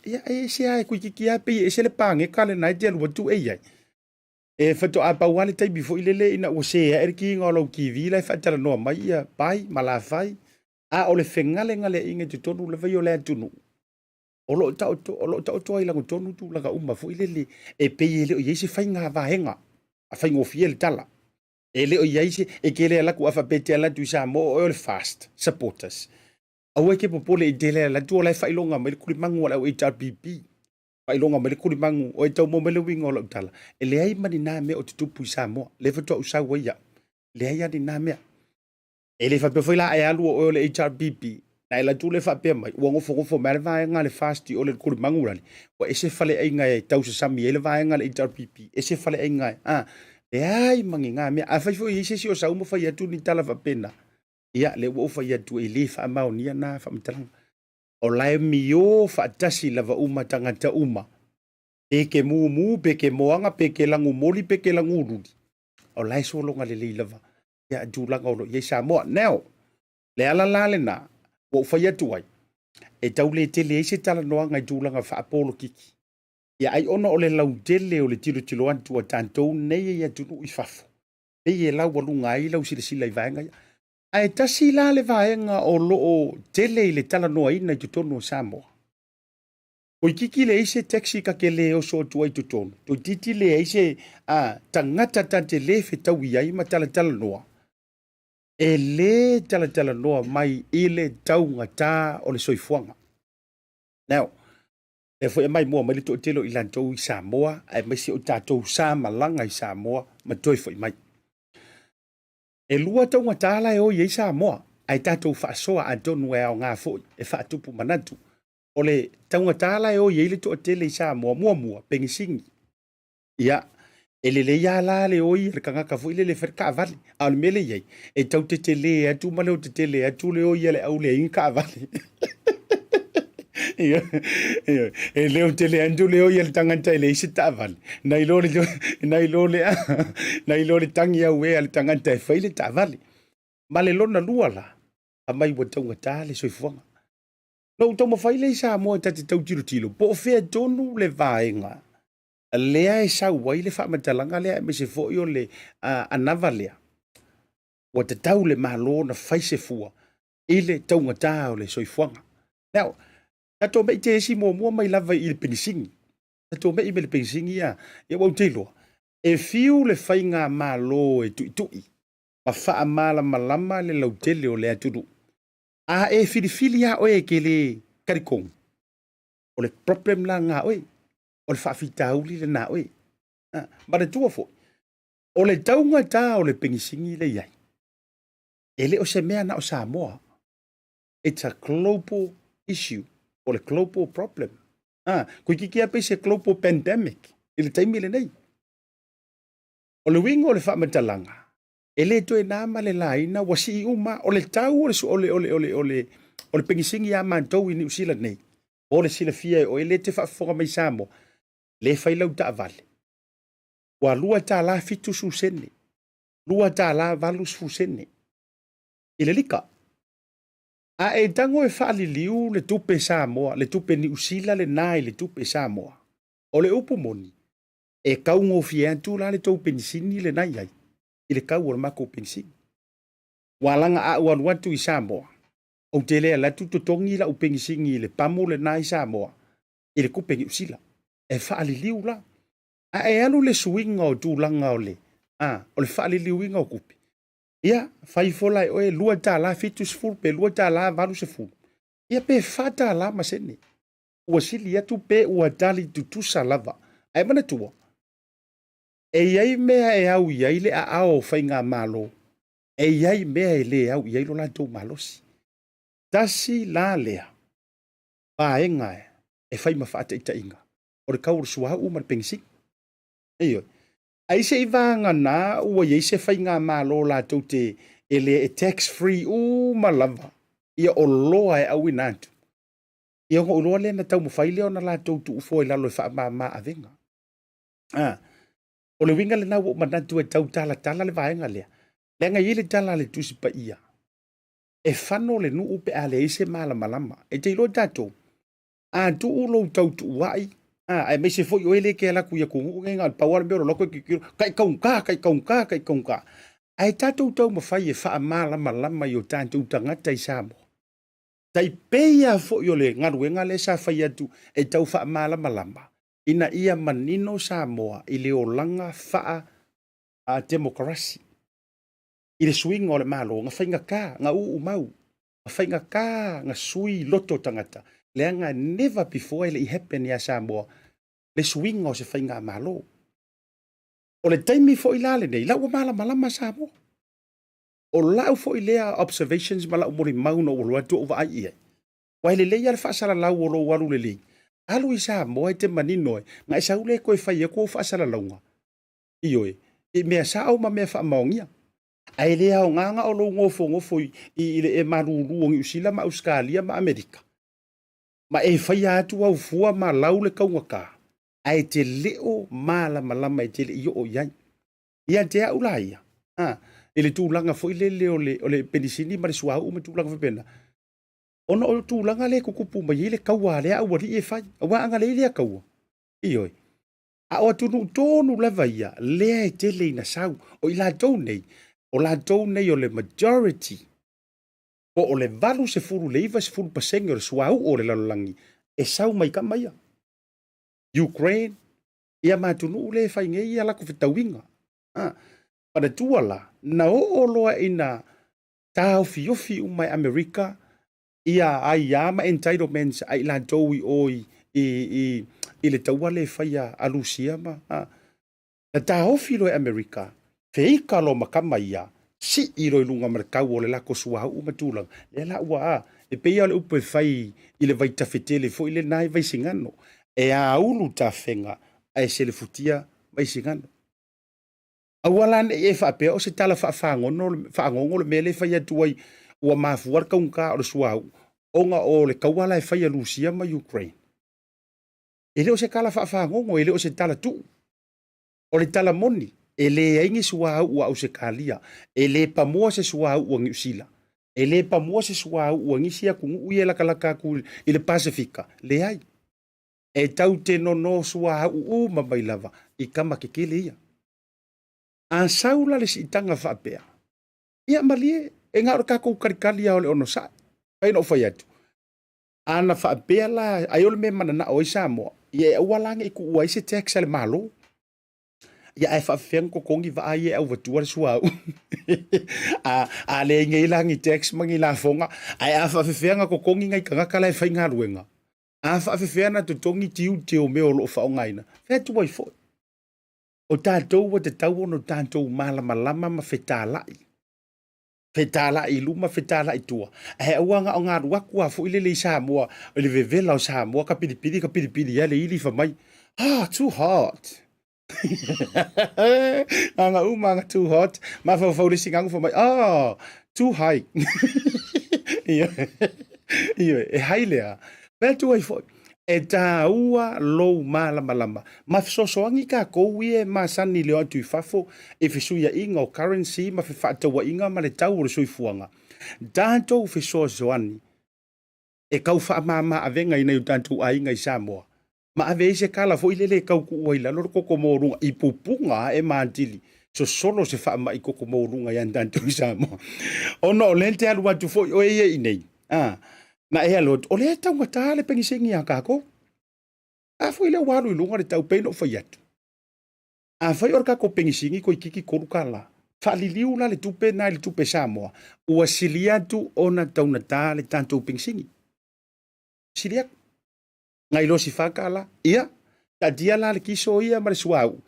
ia e se ai ku ki ia pe e se le pange kale na dia lu tu e e fato apa wale tai before ilele ina o se e ki ngolo ki vila fa tala no mai ia pai mala fai a o le fengale ngale inge tu tonu le vai o le tunu o lo ta to ila tonu tu la ka umba fo ilele e pe ile o yesi fai nga va henga a fai ngo fiel tala ele o yesi e kele la ku afa pete la tu Samoa o le fast supporters awe ke popole idele la tu la fa ilonga mai kuli mangu la o HRPP fa ilonga mai kuli mangu o tau mo mele wingo la tala ele ai mani na me o tupu Samoa le fa to usa weya le ai ani na me ele fa pe foi la ai alu o le HRPP na la tu le fa pe mai o ngofo mai va nga le fast o le kuli mangu la o ese fale ai nga tau se sami ele va nga le HRPP ese fale ai nga le ai mangi nga me a fa foi ese si o sa mo fa ya tu ni tala fa pena ia le wo fa ya tu ele fa ma onia na fa mtalang o lai mio fa tasi lava uma tangata uma peke mu peke moanga peke langu moli peke langu rudi o lai so longa le lava ya du langa o ye Samoa now le ala lale na wo fa ya tu ai e tau le tele se tala no nga du langa fa apolo kiki ya ai ono o le lau tele o le tilo antu tanto nei ya tu I fafo e ye lau walunga I lau sila I vanga ai tasi la le vaenga o loo tele le tala noa ina tutono Samoa. O kiki le ise taxi ka ke le o so tuai tutono. To titi le ise tangata tante le fe tawi ai ma tala noa. E le tala noa mai ile tau ngata o le soifuanga. Now, e fo e mai mua mai le to telo ilantou I Samoa, ai mai si o tatou sa malanga I Samoa, ma toi fo I mai. E lua tau ngatala e o ye Samoa ai tatou fa soa adonu e o nga fo e fa tupu manatu o le tau ngatala e o ye le to tele Samoa mua pengisingi ia ele le ya la le o le kanga ka fo ile le fer ka vale al mele ye e tau te tele atu male o te tele atu le o ye le au le in ka vale ia e le o tele andu le o ye le tanganta le isi ta vale na ilole tangi au e le tanganta e faile ta vale ma le lona lua la a mai wa tau ngata le soifuanga no tomo faile Samoa tati tau tilo po fe tonu le vaenga lea e sa wai le fa matalanga lea me se fo yo le anavalea wa te tau le malo na faise fua ile tau ngata o le soifuanga now tato mai te si mo mai lava I le pinisingi to me i me le pensingi ia wau teilo e fiu le whainga malo e tui ma wha mala malama le lautele o le aturu a e filifili a oe ke le karikong o le problem la ngā oe o le whaafitauli le nā oe ma le tua fo o le taunga tā o le pengisingi le iai e le o se mea na o Samoa it's a global issue o le global problem koe kiki a se global pandemic i le taimi le nei o le wingo o le whaamatalaga e le toe nā ma le laina wasi i uma o le tau o le pengisingi a mātou i New Zealand nei o le sila fia o e le te whaafonga mai Samoa le whailau ta avale wa lua tā la fitu susene lua tā la valus fusene i le lika a e tango e whaaliliu le tupe Samoa le tupe New Zealand le nai le tupe Samoa o le upu moni e kaungo fia tu la le tau pengisini le nai ai i le kau o le mako pengisini walanga a uan watu i Samoa o te lea la tutotongi la upengisini i le pamo le nai Samoa i le kupengi usila e whaaliliu la a e alu le suinga o tūlanga o le o le whaaliliu inga o kupe ia fai fola e oe lua tā la fitu se fulu pe lua tā la valu se fulu ia pe fata la masene ua sili atu pe ua tali tutusa lava ai mana tua e iai mea e au iai le a ao fai ngā malo e iai mea e le au iai lo la tau malosi tasi la lea paenga e fai mawhaata ita inga o le kauru suaha umar pengisi eio ai se i vanga na ua iai se fai ngā malo la tau te ele e tax free malava ia o loa e au inantu ia ngo uloa le na tau mawhai leo na la tau tu ufo e lalo e wha ma avenga o le winga le nau o manatu e tau tala le vaenga lea le ngai ile tala le tusi pa ia e whano le nu upe a le ise malama e te ilo tato a tu ulo tau tu wai ai me se foi o ele ke la ku ia ku ngenga pa wala me lo ko ki kai kaunka ai tato tau ma fai e wha malama yo tantu tangata i Samoa tai peia fo yo le ngaruenga le sa fai atu e tau wha malama ina ia manino Samoa i le olanga wha a democracy i le swing o le malo nga whainga ka nga mau nga whainga ka nga sui loto tangata le nga never before ele i happen ya Samoa le swing o se whainga malo o le taimi fo i lale nei lau malama Samoa o lau fo i lea observations ma lau mori mauna o loa tu ova ai ia wai le leia le whaasala lau o lo waru le lei alu i Samoa i te manino nga isa ule koe whai e kua whaasala launga ioe i mea sa au ma mea wha maongia ai lea o nganga o lo ngofo i le e maruru o ngi usila ma Australia ma Amerika ma e whai atu au fua ma lau le kaunga ka ai te leo malama i te le i o iai ia te au la ia ele tūlanga fo i le o le penisini ma le suau uma tūlanga fa pena ono o tūlanga le kukupu ma i le kaua le au wari e whai awa anga le lea kaua ioi a o tunu tonu lava ia lea e te le ina sau o i la tau nei o le majority o le valu se furu le iwa se furu pasengi o le suau o le lalolangi e sau mai ka maia Ukraine ia matunu le fai nge ia la ku fitawinga pada tuala na o loa ina tau fiofi umai Amerika ia ai ama entitlements ai la dowi oi i le taua le faia alusia ma na tau filo Amerika feika lo makama ia si i roi lunga markau o le lako suau umatulang le la ua e peia le upe fai i le vaitafetele fo i le nai vaisingano e a ulu ta fenga ai se le futia vaisingano awalan e whapea o se tala whaangongo le mele whaia tuai ua mafuar kaunga o le suau onga o le kawala e whaia Lucia ma Ukraine. Ele o se kala whaangongo, ele o se tala tu. O le tala moni, ele aingi suau ua au se kalia, ele pamoa se suau ua ngi usila. Ele pamoa se suau ua ngisia kungu uye lakalaka ku i le Pasefika, le ai. E tau te nono suau mamai lava, i kama kekele ia. A saula le sitanga whapea. Ia malie, e ngā ora kako karikali au le ono sa. Pai no whai atu. Ana whapea la, ai ole me mana na o i Samoa. Ia walang iku uai se text ale malo. Ia e whawhiang ko kongi wa ai au watua le suau. A le ngai langi text mangi la fonga. Ai a whawhianga ko kongi ngai kangaka lai whainga ruenga. A whawhianga tu tongi tiu meo lo whaongaina. Whea tuai fo. O tātou wa te tau ono tātou malama lama ma whetālai. Whetālai luma whetālai tua. He auanga o ngā ruakua fo ile le Samoa. O le vevela o Samoa ka piripiri ya le ili whamai. Too hot. Anga umanga too hot. Ma whau le singangu whamai. Too high. Iyo, e hailea. Whea tuai fo. E tā ua lou malama. Ma fisosoangi ka koui e masani leo atu I fafo e fisuia inga o currency ma whataua inga ma le tau o le soifuanga. Tātou fisosoani e kau whaamama avenga ina yu tātou a inga I Samoa. Ma ave se kala fo ilele kau ku uaila lor koko morunga I pupunga e maantili. So solo se whaama I koko morunga yan tātou I Samoa. Ono o lente alu atu fo o e inei. Na e alot, o le tau ngata le pengisengi a kako. A fo ile walu I lunga le Taupea no fai atu. A fai or kako pengisengi ko I kiki koru kala. Whaliliu la le tupe na le tupe Samoa. Ua siliatu ona tau nata le tantou pengisengi. Siliak. Ngai lo si whakala. Ia. Ta dia la le kiso ia ma le suau.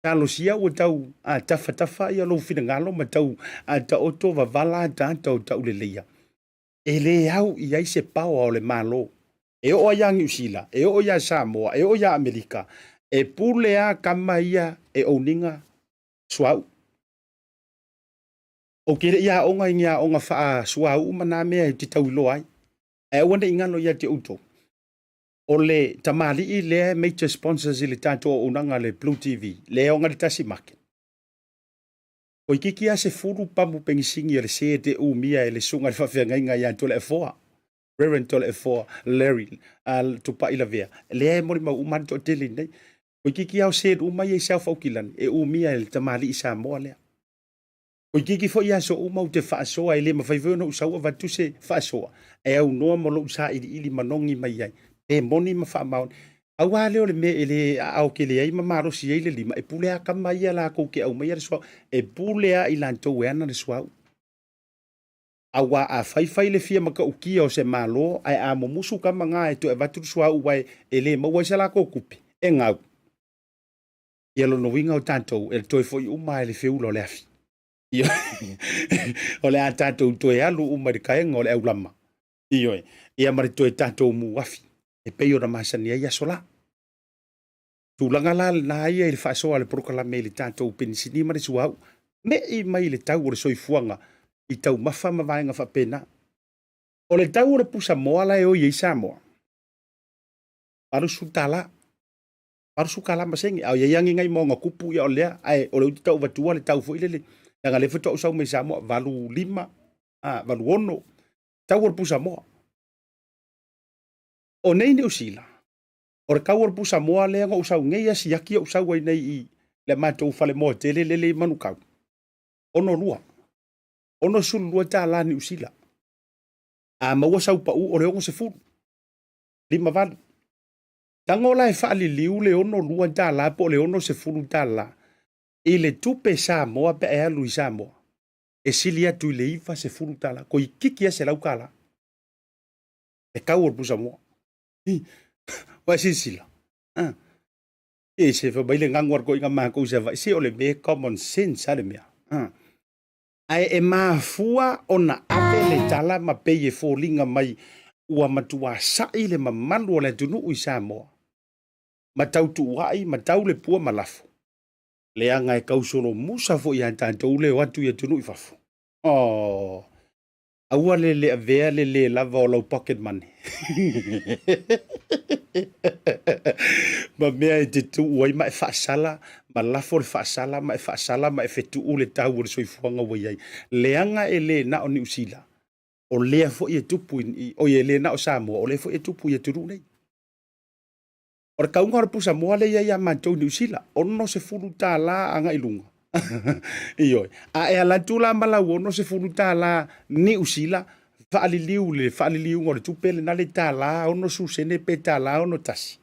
Ta lo sia ua tau a tafa ia lo fina ngalo ma tau a ta oto wavala ta tau le leia. E le au I ai se pao o le malo. E o ia Usila, e o ia Samoa, e o ia Amerika. E pulea kama ia e oninga suau. O kere ia onga inga onga faa suau mana mea te tau ilo ai. E wana ingano ia te uto. O le tamali I le major sponsors I le tato o unanga le BluTV. Le onga le Tasi Market. O ikiki a se furu pamu pengisingi le se te umia e le sunga le whawhiangainga ia tole e foa. Reverend tole e foa, Larry, tupa ila vea. Le e mori mau umani to tele nei. O ikiki au se umai e sao faukilan e umia e le tamali I Samoa lea. O ikiki fo ia so umau te whaasoa e le mawhaivono usaua vatu se whaasoa. E au noa molo usa ili manongi mai ai. E moni ma whaamaon. Au a leo le me ele au ke le ai mamaro si ele lima e pulea kama ia la ko ke au mai le so e pulea I lantou e ana le so au a fai le fia maka ukia o se malo ai a momusu kama nga e to e vatu so au wai ele mo wa sala ko kupi e ngau yelo no winga o tanto e to foi uma le feulo le afi io o le tanto to e alu uma de kai ngol e ulama io e mari to e tanto mu afi e peio na masania ia sola. Tulanga la na ia I le whaasoa le proklame le tātou penisini ma le suau. Me I mai le tau o le soifuanga I tau mafa mawaenga whapena. O le tau o le pusa moa la e o I Samoa. Parusu tala. Parusu kala masengi. Au iangi ngai mo ngā kupu ia o lea. Ai o le uti tau vatua le tau fo ilele. Nanga le whatua usau me Samoa. Valu 5. Valu 1. Tau o le pusa moa. O nei ne usila. O re kau o le pusa moa lea ngā usau ngai asi aki o usau ai nei I le mātou fale moa tele lele manu kau. Ono lua. Ono sulu lua tā la ni usila. A maua sau pa u o le ongo se furu. 5 valu. Tangola e whaali liu le ono lua tā la po le ono se furu tā la. I le tupe Samoa pe e alu I Samoa. E sili atu I le iwa se furu tā la. Ko I kikia se lau kala. E kau o le pusa moa. Wa sisila. E se fa baile ngangwar ko inga ma ko se va se o le me common sense ale mea. Ai e mafua ona ave le tala ma peye folinga mai ua matua sai le mamalu o le tunu I Samoa. Matau tu wai matau le pua malafu. Le anga e kausolo musa fo I tantou le watu ia tunu I fafu. Oh. Aua le avea le lava o lau pocket money. Ma mea e te tu uai ma e whaasala, ma lafo le whaasala, ma e whetu u le tau o le soifuanga wai ai. Leanga e le na o ni usila. O lea fo I e tupu, o e le na o Samoa, o lea fo I e tupu I e turu nei. O le kaunga o le pusa moa le ia mantou ni usila, ono se furu tā la anga ilunga. Iyo. A e ala tula mala wono se fulu tala ni usila faali liu ngore tupele na le tala ono su sene pe tala ono tasi.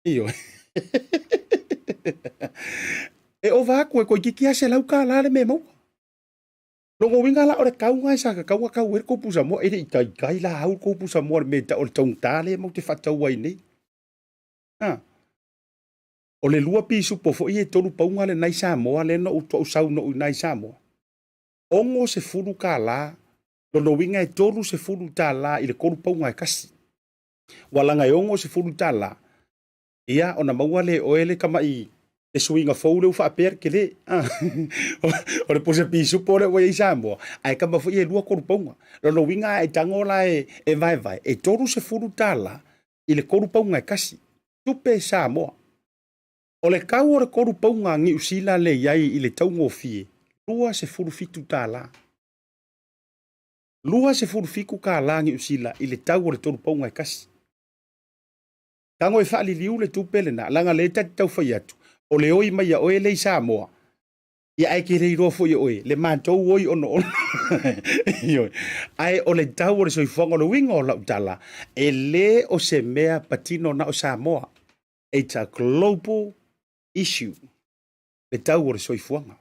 Iyo. E o va ko ki se lau ka la le me mo. Longo winga la ore kau ngai sa ka wa ka wer ko pusa mo e i kai la au ko pusa mo me ta o tong tale mo te fata wai nei. Ah. O le lua pisu po fo i tolu paunga le nai Samoa le no to sau no nai Samoa. Ongo se fulu ka la, no winga e tolu se fulu ta la i le kolu paunga e kasi. Walanga ongo se fulu ta la. Ia ona maua le oele kama i e swinga fou le ufa per ke le. O le pose pisu po le wai Samoa. Ai kama fo i lua kolu paunga. No winga e tangola e vai. E tolu se fulu ta la i le kolu paunga e kasi. Tupe Samoa. O le kau o le koru paunga ngi usila le iai i le taungo fie. Lua se furu fitu tā la. Lua se furu fiku kā la ngi usila i le tau o le toru paunga e kasi. Tango e whaali liu le tupele na langa le tati tau whai atu. O le oi mai a oe le Samoa. Ia ai ke rei rofo i oe. Le mātou oi ono. Ai o le tau o le soifonga le winga o lau tala. E le o se mea patino na o Samoa. It's a global issue. Le tau o le soifuanga.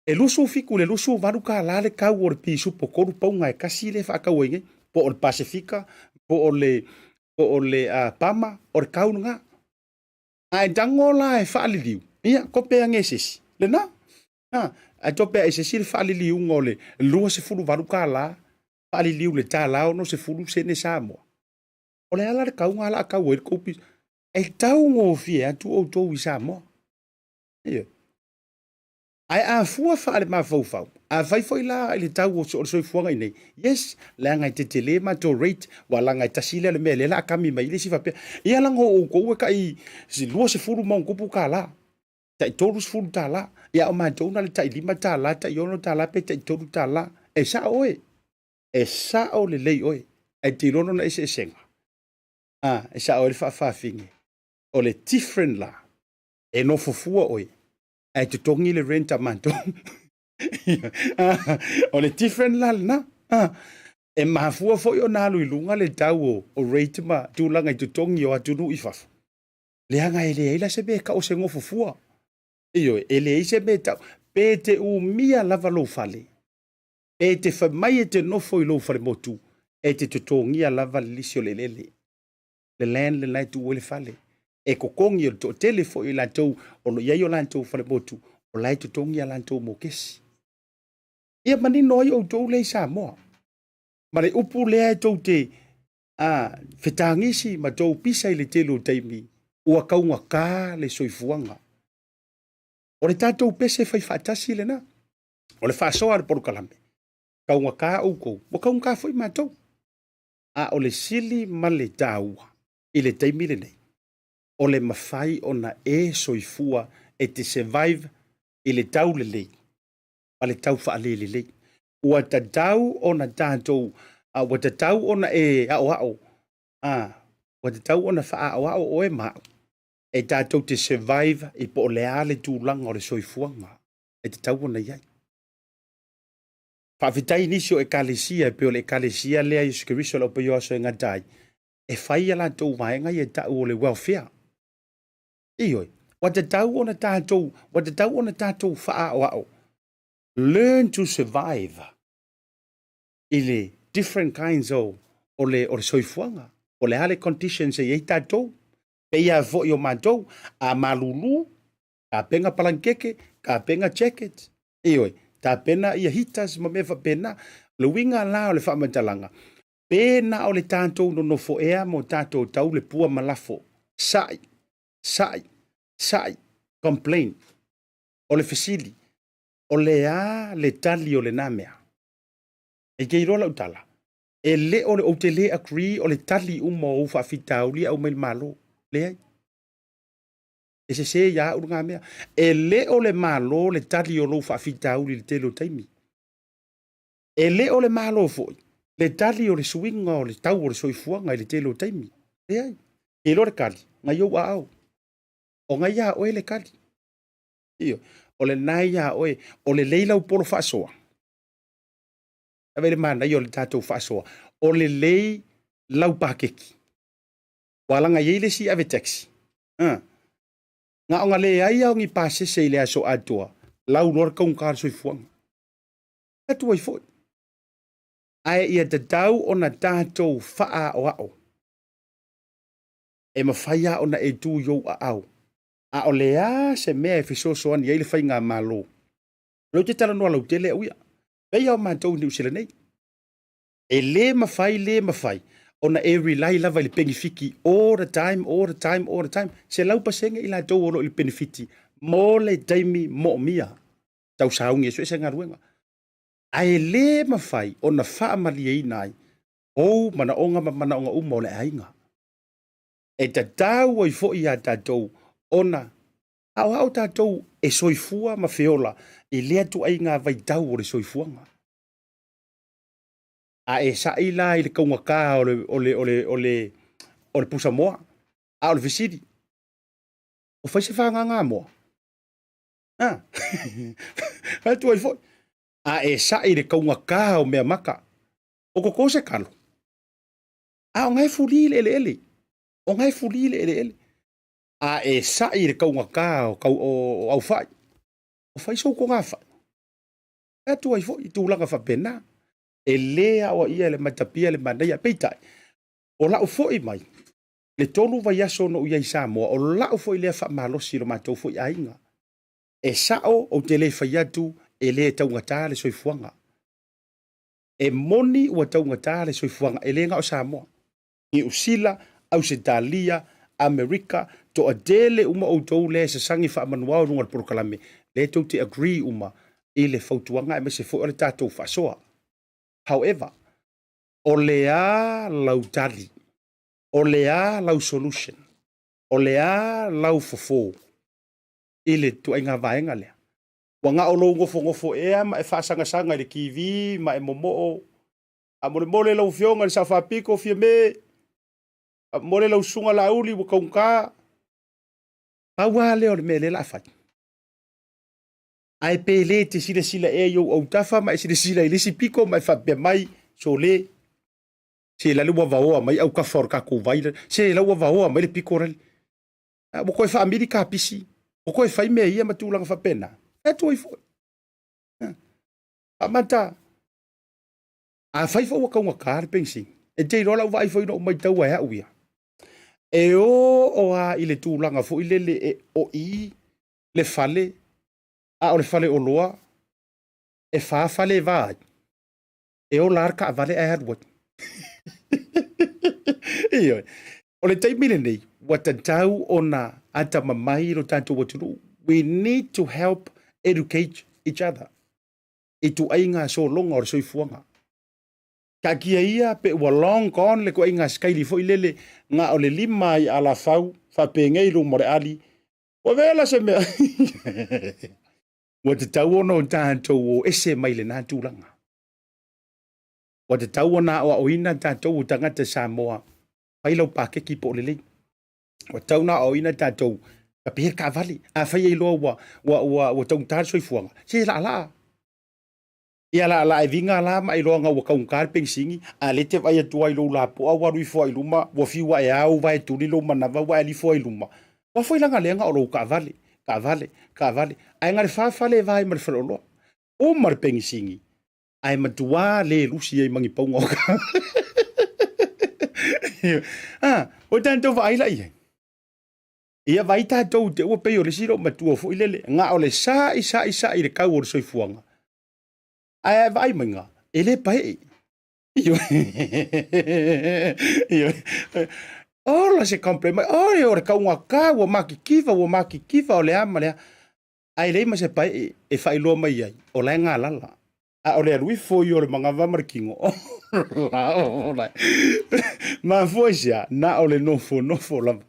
E lusu fiku le lusu varu ka la le kau o le pisu po koru paunga e kasi le whakau inge. Po o le Pasefika, po o le Pama, o le kau nga. Ai dangola e whaaliliu. Ia, ko pea ngesesi. Le na? Ai to pea e se siri whaaliliu ngole. Lua se fulu varu ka la. Whaaliliu le tā lao no se fulu se ne Samoa. O le ala le kau nga ala kau e le kopi. E tau ngō fie atu o tōu i Samoa. Ia. Ai a fua whaare mā fau. A whaifoi la le tau o soi fuanga inei. Yes, le ngai te tele ma tō rate, wa la ngai tasile le mea le la kami mai le si whapea. Ia lang o kou e kai si lua se furu maung kupu ka la. Tai toru se furu tā la. Ia o mā tōna le tai lima tā la, tai yono tā la, pe tai toru tā la. E sa oe. E sa o le lei oe. E tirono na ese senga. E sa o le whawhawhingi. O le different la. E no fufua oe. E te tongi le renta manto. O le different la na. E mahafua fo o nalu i lunga le tau o rate ma tūlanga i te tongi o atunu i fafu. Le hanga e le eila se me ka o se ngofufua. Iyo, e le eise me tau. Pe te u mia lava lo fale. E te whamai e te nofo i lo fale motu. E te tongi a lava lisi o le lele. Le land le nai tu o le fale. E kokongi o to telefo i lantou o lo iai o lantou fale motu o lai to tongi a lantou mo kesi. Ia mani noi o tou lei Samoa. Ma le upu lea e tou te whetangisi ma tou pisa i le telo taimi ua kaunga kā le soifuanga. O le tātou pese whai whaatasi le na. O le whaasoa le porukalame. Kaunga kā au kou. Wa kaunga kā whai mātou. O le sili ma le tāua i le taimi le nei. O le mawhai o na e soifua e te survive i le tau le lei. Pa le tau whaale le lei. Ua ta tau o na tātou, ua ta tau o na e ao. Ua ta tau o na wha ao o e mao. E tātou te survive i po le ale tūlanga o le soifuanga. E te tau o na iai. Whawhitai nisi o ekalesia, pe o le ekalesia lea Yesu Kiriso la upe yoaso e ngatai. E whai ala tau vaenga i e tau o le welfare. Ioi, wata tau o na tātou wha ao. Learn to survive. Ile different kinds o le soifuanga. O le ale conditions e ei tātou. Pe ia vo i o mātou, a malulu, ka penga palankeke, ka penga jacket. Ioi, ta pena ia hitas ma mefa pena, le winga la o le whamatalanga. Pena o le tātou no nofo ea mo tātou tau le pua malafo. Sai, complain. O le fesili. O le le tali o le namea. E kei rola utala. E le o le o te le agree o le tali umo o whawhitauli au meil malo. Le ai. E se ia urunga mea. E le o le malo le tali o lo whawhitauli le telo taimi. E le o le malo foi. Le tali o le suinga o le tau o le soifuanga i le telo taimi. Le ai. E lo le kali. Ngai au au. O ngai ia oe le kali. Iyo. O le nai ia oe. O le leila u polo whasoa. Avele mana i o le tātou whasoa. O le lei lau pakeki. Walanga yele si ave taxi. Nga onga le ai au ngi pase se le aso atua. Lau lor kaung kar soi fuang. Atu ai foi. Ai ia te tau o na tātou faa o ao. E mawhaia o na e tū yo a au. A o lea se mea e fisoso ani eile whai ngā malo. Lau te tala noa lau te lea uia. Pei au mātou ni usila nei. E le mawhai. O na e relay lava ili benefiti all the time. Se lau pasenga ila tau olo ili benefiti. Mo le taimi mo mia. Tau saungi e suesa ngā ruenga. Ai le mawhai o na wha mali e nai. O mana onga umo le ainga. E ta tau ai fo i a tātou ona. Au tātou e soifua ma feola. E lea tu ai ngā vai tau o le soifuanga. A e sa ila i le kaunga kā o le pusa moa. A o le visiri. O fai se whanga ngā moa. Fai tu ai fo. A e sa i le kaunga kā o mea maka. O koko se kalo. A o ngai fuli ele. O ngai fuli ele. A e sa i le kaunga kā o au fai. O fai so ko ngā fai. A tu ai fo i tūlanga fa pena. E lea o ia le matapia le manai a peitai. O lau foi mai. Le tolu vai aso no ia i Samoa. O lau foi lea wha malosi lo mātou foi ainga. E sao o te le whaiatu e le taungatā le soifuanga. E moni ua taungatā le soifuanga e le nga o Samoa. I usila, Ausitalia, Amerika, to a dele uma o tau le se sangi wha manuao runga le prokalame. Le tau te agree uma i le fautuanga e me se foi o le tātou whasoa. However, o lea lau tali, o lea lau solution, o lea lau fofo, ile tu ai ngā vaenga lea. Wa ngā olo ngofo ea ma e whaasanga-sanga i le kiwi, ma e momoo, a mole lau fionga le sawhapiko fia me, a mole lau sunga la uli wa kaunka, paua leo le me le la fai. Ai pele te sila e yo au tafa ma sila ilisi piko ma fa be mai so le se la lua vaoa mai au ka for ka ko vai se la lua vaoa mai le piko rel mo ko fa amerika pisi o ko fa me ia matulanga fa pena e tu fo a mata a fai fo ka un kar pensi e te rola vai fo no mai tau ya uia e o a ile tulanga fo ile le o i le fale a o le fale o loa, e wha fale vai. E o larka a vale e hadwat. Iyo, o le taimile nei, wata tau o na ata mamai lo tātou waturu. We need to help educate each other. E tu ainga so longa o le soifuanga. Ka kia ia pe ua long gone le ko ainga skaili fo ilele nga o le lima i ala fau, fa pengei lo more ali. O vela se mea. Wa te tau ono tātou o ese mai le nā tūlanga. Wa te tau ona o oina tātou o tangata Samoa. Pailau pākeki po le lei. Wa tau na o oina tātou. Ka pēr ka vali. A whai ei loa wa taung tār soifuanga. Se la. Ia la e vinga la ma i loa ngā wa kaung kārpeng singi. A le te vai atua i lo la po a waru i fua i luma. Wa fiwa e au vai tuni lo manawa wa e li fua i luma. Wa fai langa lenga o lo ka vali. Ka vale. Ai ngare whawhale vai mar whaloloa. O mar pengi singi. Ai matua le lusi ai mangi paunga oka. O tātou wa aila ia. Ia vai tātou te ua peo le siro matua fo ilele. Ngā o le sa i le kau o le soifuanga. Ai vai manga. Ele pae. Iyo. Ola se komplema. Ore kaunga ka wa maki kiva o le ama lea. Ai lei ma se pai e fai loa mai ai. O le ngā lala. A o le arui foi o le mga vamarikingo. Ola. Ma foi sia. Na o le nofo lava.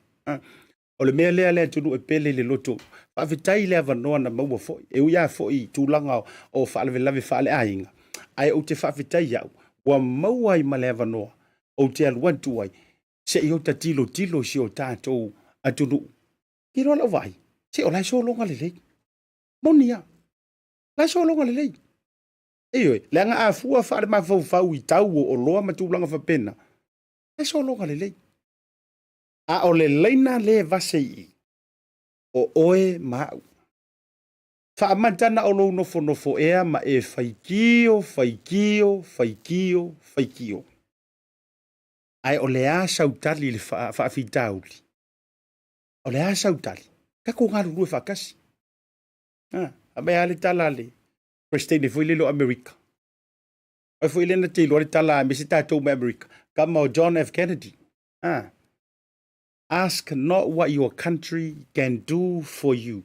O le mea lea tunu e pele le loto. Pa vitai le avanoa na maua foi. E uia foi tūlanga o whaaleve whaale ainga. Ai o te whaavitai au. Wa maua i ma le avanoa. O te aluantu ai. Se i o ta tilo si o tātou atunu. Ki rola vai. Se o lai so longa le lei. Monia. Lai so longa le lei. Eoi, le anga a fua whaare ma fau i tau o loa matulanga whapena. Lai so longa le lei. A o le leina le vase I. O oe mau. Whaamatana o lo nofo ea ma e whaikio. Ai o le a sautali le whaafitauli. O le a sautali. Kako ngā ruru e whakasi. A mea le tala le. Prestene fwy le lo Amerika. Ai fwy le na te lo le tala me se tātou me Amerika. Kama o John F. Kennedy. Ask not what your country can do for you,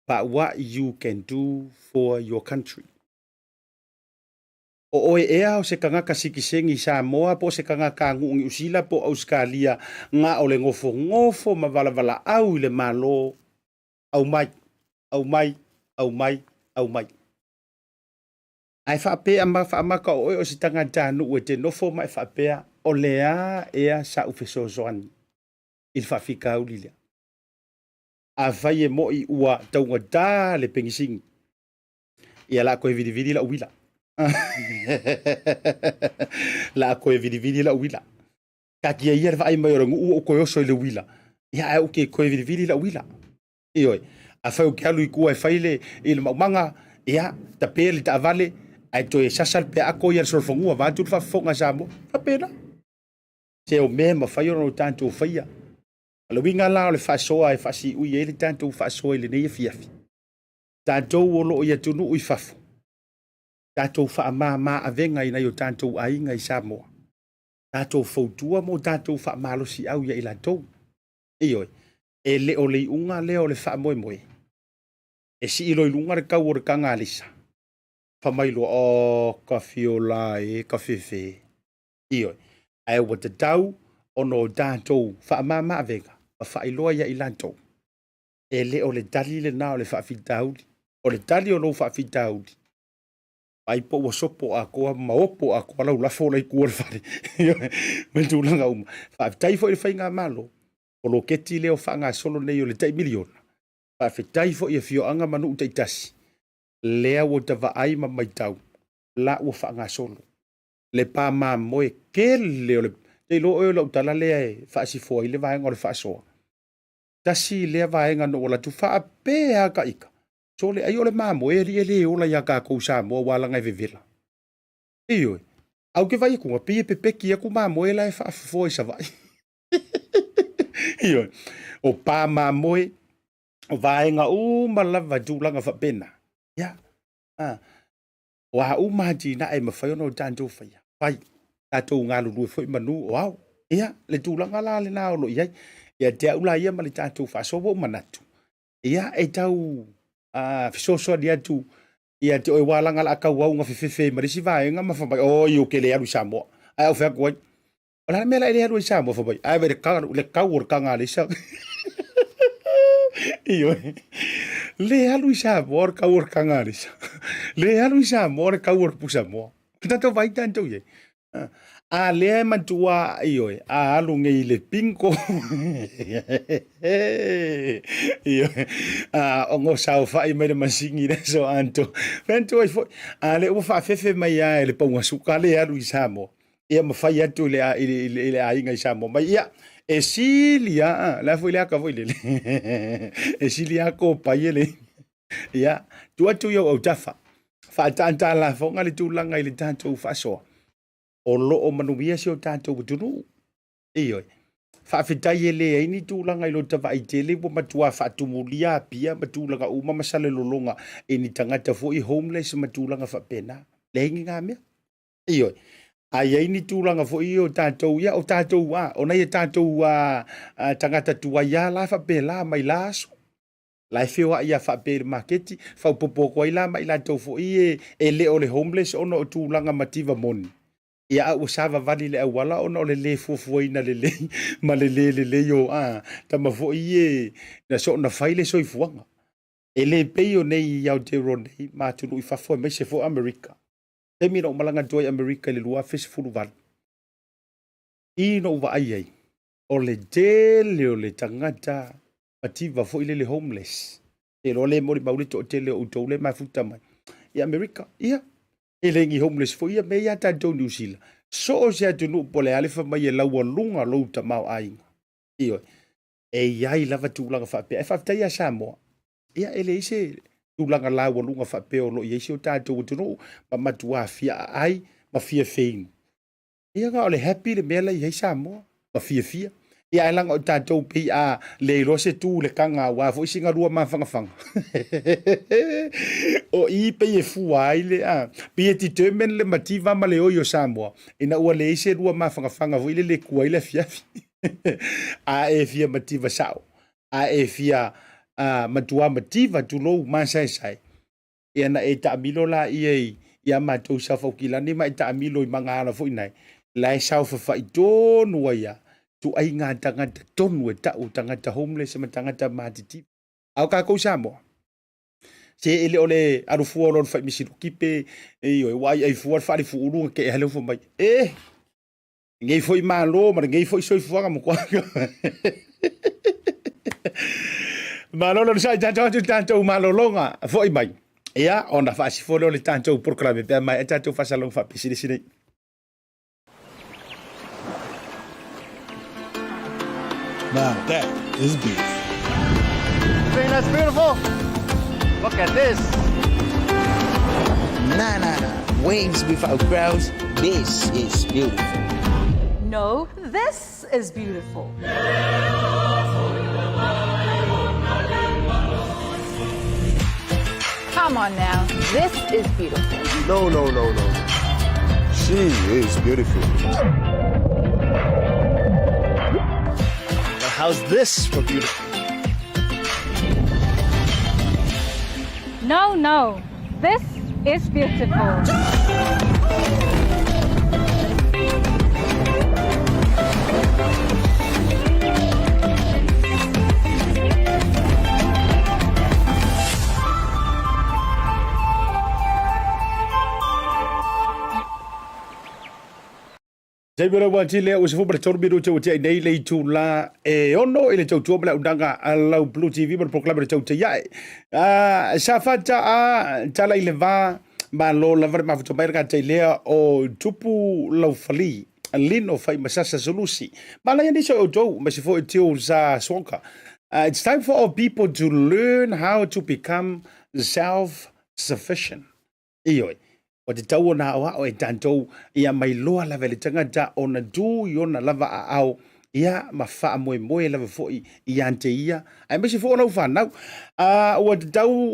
but what you can do for your country. O oe ea o se kangaka sikisengi Samoa po se kangaka ngungi usila po Australia nga o le ngofo ma vala au I le malo au mai. Ai whaapea ma whaamaka o oe o se tangata nu ue te nofo mai whaapea o lea ea sa ufeso zoani. Il Pasefika ulile. A vai e moi ua taunga da le pengising. Ia la koe vidi la uila. La koe vidi la uila. Ka kia ia vai mai o ngu o koe oso I le uila. Ia e uke koe vidi la uila. Ioi. A fai o ke alu I kua e faile I le maumanga. Ia ta pele ta avale. Ai toe sasal pe ako ia sorfongua. Vantu le whafonga Samoa. Papena. Se o mea ma fai o no tanto faia. Ala winga la o le whasoa e whasi ui e le tātou whasoa I le nei e fiafi. Tātou o loo ia tunu ui whafo. Tātou wha avenga I nei o tātou ainga I Samoa. Tātou fautua mo tātou wha malosi au ia I lantou. Ioi, e leo le unga leo le wha moe. E si ilo I lunga re kau o re kanga alisa. Whamailo o ka fiola e ka fefe. Ioi, ai wa te tau ono tātou wha avenga. A whailoa ia I lantou. E le o le tali le nao le whaafitauli. O le tali o lo whaafitauli. Ai po wa sopo a koa maopo a koa lau lafo lai kua le whare. Mentu langa uma. Whaafitai fo I le whainga malo. O lo keti leo whaanga solo nei o le tai miliona. Whaafitai fo I a fio anga manu utai tasi. Lea o ta vaai ma mai tau. La ua whaanga solo. Le pā mā moe ke leo le. Te lo o lau tala lea e whaasifo I le vaenga o le whaasoa. Tasi lea vaenga no o la tu whaapea ka ika. So le ai o le mamo e le o la ia ka kou Samoa wala ngai vevela. Ioi. Au ke vai kunga pia pepeki aku mamo e la e whaafo I sa vai. Ioi. O pā mamo e o vaenga malava tūlanga whapena. Ia. O a umaji na e mawhai ono tātou whaia. Pai. Tātou ngā lulu e whoi manu o au. Ia, le tūlanga la le nā olo iai. Ia te aula ia ma le tātou whaasobo manatu. Ia, e tau fisosoa ni atu. Ia te oi wālanga la akau au ngā whiwhiwhi marisi vaenga ma whamai. O, i o ke le aru Samoa. Ai au whea kuai. O la mea la le aru Samoa whamai. Ai vere le kau or kanga le sa. Iyo. Le aru Samoa or kau or kanga le sa. Le aru Samoa or kau or pusamoa. Tato vai tanto ye. A lea mantua ioe, a alu ngei le pinko. Ioe, a ongo sao fai mai le masingi le so anto. Fento ai foi, a le ua whaafefe mai a le paunga suka le alu I Samoa. Ia mawhai atu le a inga I Samoa. Mai ia, e silia, la foi le aka foi le. E silia ko pai le. Ia, tu atu iau au tafa. Whaatanta la fonga le tūlanga I le tātou whasoa. O loo manuia si o tātou tunu. Ioi. Whaafetai e lea ini tūlanga I lo tawa I tele po matua whaatumulia pia matūlanga uma masale lolonga ini tangata fo I homeless matūlanga whapena. Lehingi ngā mea. Ioi. Ai ini tūlanga fo I o tātou ia o tātou a. O nei tātou tangata tua ia la whapela mai laso. Lai whiwa ia whapere maketi, whaupopoko ai la mai la tau fo I e leo le homeless ono o tūlanga mativa moni. Ia au sava vali le awala ono le fufuina le ma le yo tama fo I na so na faile so I fuanga. E le peio nei iau te ronei ma tunu I fafo me se fo Amerika. Te mira o malanga toi Amerika le lua fes fulu val. I no wa ai o le tele o le tangata mativa fo I le homeless. E lo le mori maulito o tele o tole mai futa mai. I Amerika, ia. E lengi homeless fo ia me ia tātou New Zealand. So o se atunu po le alefa mai e laua lunga louta mau ainga. Iyo. E iai lava tūlanga whapea. E whaptai a Samoa. Ia ele ise tūlanga la walunga whapea o lo i eise o tātou o tino ma matua fia ai ma fia feinu. Ia ka ole happy le mea lai hei Samoa ma fia fia. Ia e langa o tātou pei a le rose tū le kanga wa fo isi ngarua ma whangawhanga. O i pei e fua ai le a. Pei e determine le mativa ma le oi o Samoa. Ina ua le ise rua ma whangawhanga vo ile le kua ile fiafi. A e fia mativa sao. A e fia matua mativa tu lou masai sai. Ia na e ta amilo la ia matou sa faukilani ma e ta amilo i manga ala fo inai. La e sao fa i tonu ia. Tu ai ngā tangata tonu e tau tangata homeless ma tangata matiti. Au ka kou Samoa. Se ele ole arufua o lor fai misiru kipe e wai ai fuar fari fuurunga ke e haleu fo mai. Ngei foi malo, ma ngei foi soi fuanga mo kwa. Malo lo sai tanto malolonga foi mai. Ia ona fa si fo le tanto proclame pe mai tanto fa salong fa pisine sine. Now that is beautiful. Think that's beautiful? Look at this. Nah. Waves without crowds. This is beautiful. No, this is beautiful. Come on now, this is beautiful. No. She is beautiful. Now how's this for beautiful? No, this is beautiful. Sei mera wati lea usifu para tolu miru tau te nei lei tu la e ono ele tau tua mela undanga alau BluTV mara proklama tau te iai. Sa fata a tala ile va ma lo lavare ma futa maira ka te lea o tupu lau fali lino fai masasa solusi. Ma la yani so o tau ma se fo e tio sa sonka. It's time for all people to learn how to become self-sufficient. Ioi. O te tau o nā oa o e tātou ia mai loa lava le tangata o na dū i o na lava a au ia ma wha moe moe lava fōi i ante ia. Ai mesi fō nau whanau. O te tau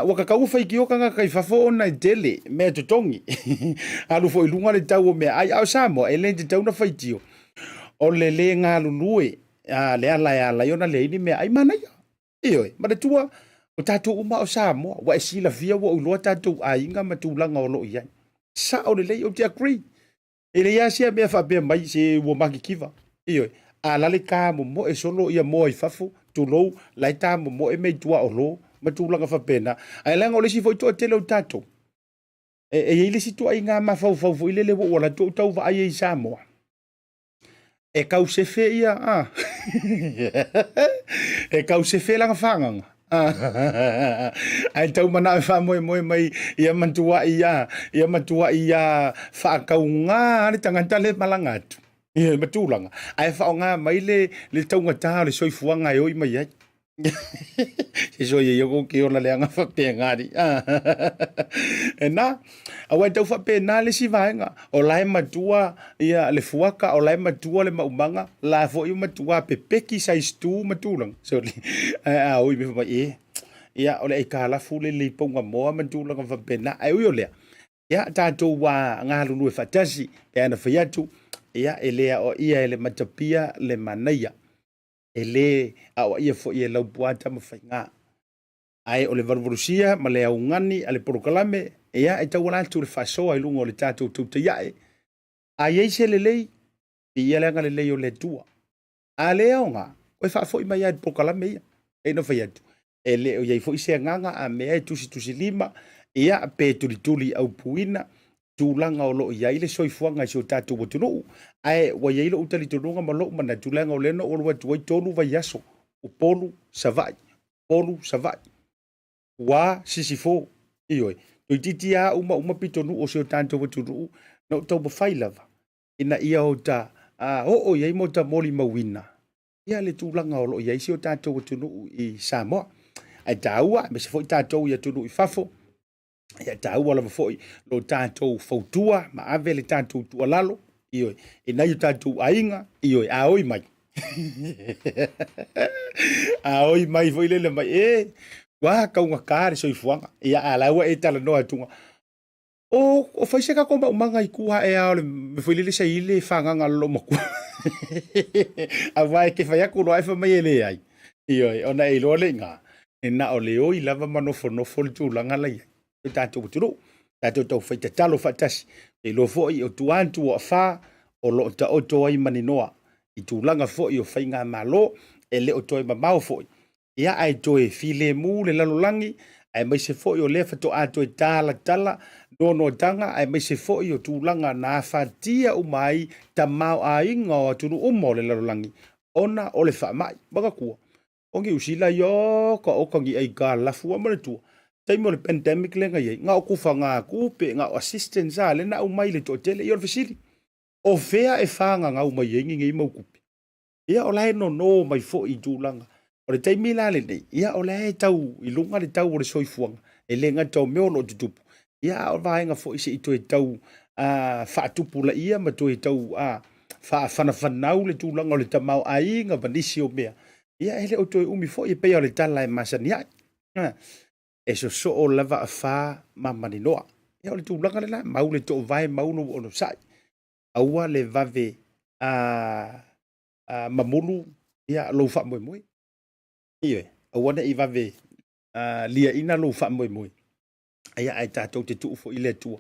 waka kau whai ki o kanga kai whafo o na dele mea tutongi. Alu fōi lunga le tau o mea ai au Samoa e le te tau na whai tio. O le le ngā lunue le ala i ona le ini mea ai mana ia. Ioi, ma le tua o tātou uma o Samoa, wa e sila fia wa uloa tātou a inga matulanga o lo iai. Sa o le lei o te agree. E le iasia mea whapea mai se ua maki kiva. Ioi, a lale kā mo e solo ia mo i fafu, tu lou, lai tā mo e mei tua o lo, matulanga whapena. A e langa o lesi fo i toa tele o tātou. E lesi tua i ngā mawhau fo i lele wo wala tau wa ai e Samoa. E kau se fe ia, E kau se fe langa whanganga. Ai tau mana e wha moe mai ia mantua ia whaakau ngā ane tangata le malangatu. Ia matulanga. Ai wha o ngā mai le taunga tā le soifuanga e oi mai ai. Se soi e yoko ki ona le anga whapea ngāri. E nā, awai tau whapea nā le si vaenga. O lai matua ia le fuaka, o lai matua le maumanga, la fo i matua pepeki sa istu matulang. So, oi me whapa ia o le e kālafu le leiponga moa matulanga whapea nā. Ai ui o lea. Ia tātou wā ngā lunu e whatasi, e ana whaiatu, ia e lea o ia e le matapia le manaia. E le au ia fo ia lau puata ma whai ngā. Ai o le varvarusia ma le au ngani a le porokalame e ia e tau tu le whasoa i lungo o le tātou Tautai A'e. A iei se le lei, i ia leanga le lei o le tua. A le au ngā, o e whaafo i mai a le porokalame ia, e no whai atu. E le o iei fo i se nganga a mea e tusi lima, ia pe tuli au puina, tūlanga o lo ia ile soifuanga i so tātou watunu. Ai, wa ia ile utali tununga ma lo mana tūlanga o lena o rua tuai tonu vai aso. O polu savai. Wa sisifo. Ioi. Tui titi a uma pitonu o so tātou watunu. No tau mawhai lava. Ina ia o ta, iei mo ta moli mawina. ia le tūlanga o lo ia isi o tātou tunu I Samoa. Ai tāua, me se fo I tātou ia tunu I fafo. Ia tāua lava fo I lo tātou fautua, ma ave le tātou tua lalo. Ioi, e nai o tātou ainga, ioi, a oi mai. A oi mai fo ile le mai, wā kaunga kāre so I fuanga. Ia a laua e tala noa tunga. O faise ka koma umanga I kua e ao le me fo ile sa ile whanganga lo makua. A vai ke fai aku loa e wha mai ele ai. Ioi, ona e loa le ngā. E na o leo I lava manofo nofo le tūlanga lai. E tātou kuturo. Tātou tau fai te talo whatasi. E lo fo I o tuantu o a wha o lo ta oto ai maninoa. I tūlanga fo I o whai ngā malo e le o toi mamau fo I. Ia ai toe file mu le lalolangi. Ai mai se fo I o le whato ato e tala tala. Nono tanga ai mai se fo I o tūlanga nā whatia umai ta mau a inga o tunu umo le lalolangi. Ona o le wha mai. Maka kua. Ongi usila yo ka okangi ai ka lafu a maratua. Taimo le pandemic le ngai. Nga o kufa ngā kupe, nga o assistance a le na umai le to tele I o le fasili. O fea e whanga ngā umai e ngi mau kupe. Ia o lai no mai fo I tūlanga. O le taimi la le nei. Ia o lai tau I lunga le tau o le soifuanga. E le ngā tau meo lo tutupu. Ia o vaenga fo I se I toe tau whaatupu la ia ma toe tau whanau le tūlanga o le tamau a inga vanisi o mea. Ia hele o toe umi fo I pea o le tala e masani ai. E so o lava a wha mamani noa. Ia o le tūlanga le la mau le to vai maunu o no sai. Aua le vave mamulu ia lo wha moe moe. Ie, aua ne I vave lia ina lo wha moe moe. Ia ai tātou te tuu fo I le tua.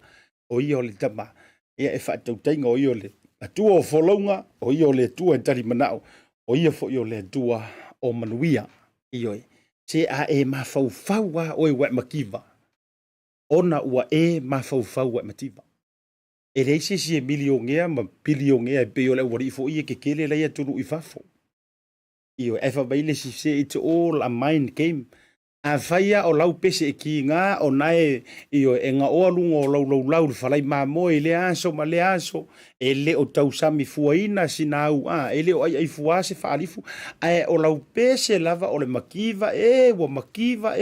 O ia o le tama. Ia e wha tau tainga o ia o le atua o wholonga. O ia o le tua e tari manao. O ia fo I o le tua o manuia. Ioi. Se a e mawhau a o e wet makiva. Ona ua e mawhau wet mativa. E reise si e miliongea ma biliongea e peo le wari fo I e kekele lai atunu I fafo. Ioi. E whabaile si se it's all a mind game. A whaia o lau pese e ki ngā o nae Ioi e ngā oa lunga o lau le whalai mā moe le aso ma le aso e le o tau sami fuaina si nāu e le o ai fuase whaalifu e o lau pese lava o le makiva e wa makiva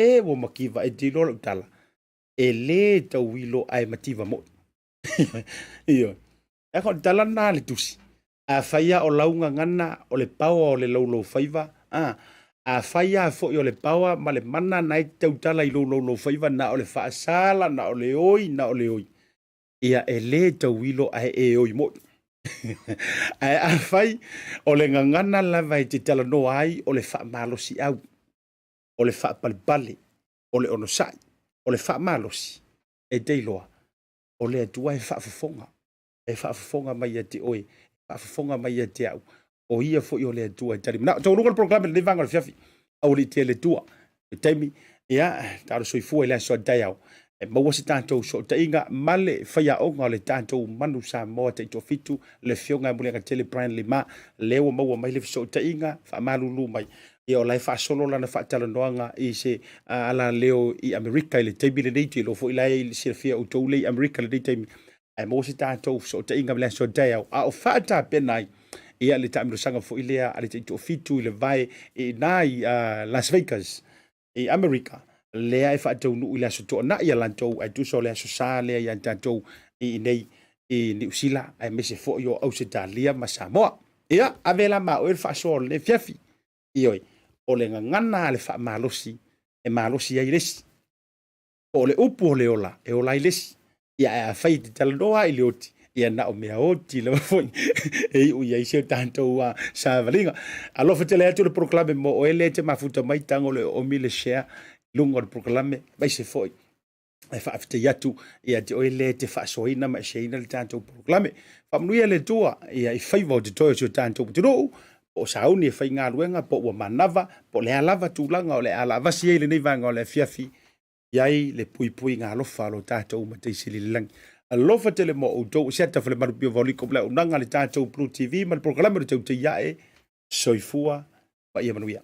e tilo lau tala e le tau wilo ai mativa mo Ioi e kon tala nā le tusi a whaia o lau ngana o le paua o le lau whaiva a whaia fo I o le paua ma le mana nai tau tala I lo whaiva na o le whaasala na o le oi. Ia e le tau wilo ai e oi mo. Ai a whai o le ngangana lava I te tala no ai o le wha malosi au. O le wha palipale. O le onosai. O le wha malosi. E teiloa. O le atua e wha fafonga. E wha fafonga mai a te oi. Wha fafonga mai a te au. O ia fo I o le atua e tari. Na, tau runga le programe le vanga le fiafi. Au le te le tua. E taimi, ia, taro soifua I le aso a dai au. E maua se tātou so ta inga male whaia onga o le tātou manu Samoa te ito fitu. Le fionga mule nga tele Brian Lima. Lewa maua mai le so ta inga. Wha malulu mai. Ia o lai wha solo lana wha tala noanga I se ala leo I Amerika I le taimi le neiti. Lo fo I lai le sirafia o tau le Amerika le neiti. E maua se tātou so ta inga mele aso a dai au. A o wha ta penai. Ia le taimiro sanga fo ilea ale te ito fitu I le vai I nai Las Vegas I Amerika lea e whaatau nuu I le aso toa na ia lantou ai tuso le aso sa lea I antatou I nei I New Zealand ai mese fo I o Australia ma Samoa ia avela ma o e whaaso le fiafi ioi o le ngangana le wha malosi e malosi ai lesi o le upu o le ola e ola I lesi ia e a whai te talanoa I le oti ia na o mea oti le wafoi e u ia isi o tantou sa valinga alofa te le atu le proklame mo o ele te mafuta mai tango le o mi le share lungo le proklame vai se foi e whaafite iatu ia te o ele te whaasoina ma sheina le tantou proklame whamnuia le tua ia I whaiva o te toio si o tantou putiro o sauni e whai ngā ruenga po ua manava po le alava tūlanga o le alava si ele nei vanga o le fiafi iai le pui pui ngā lofa lo tātou ma teisi li langi alofa tele mo o tau Asiata Pio Vaoliko ple unanga le tātou BluTV ma le programa le Tautai A'e soifua pa ia manuia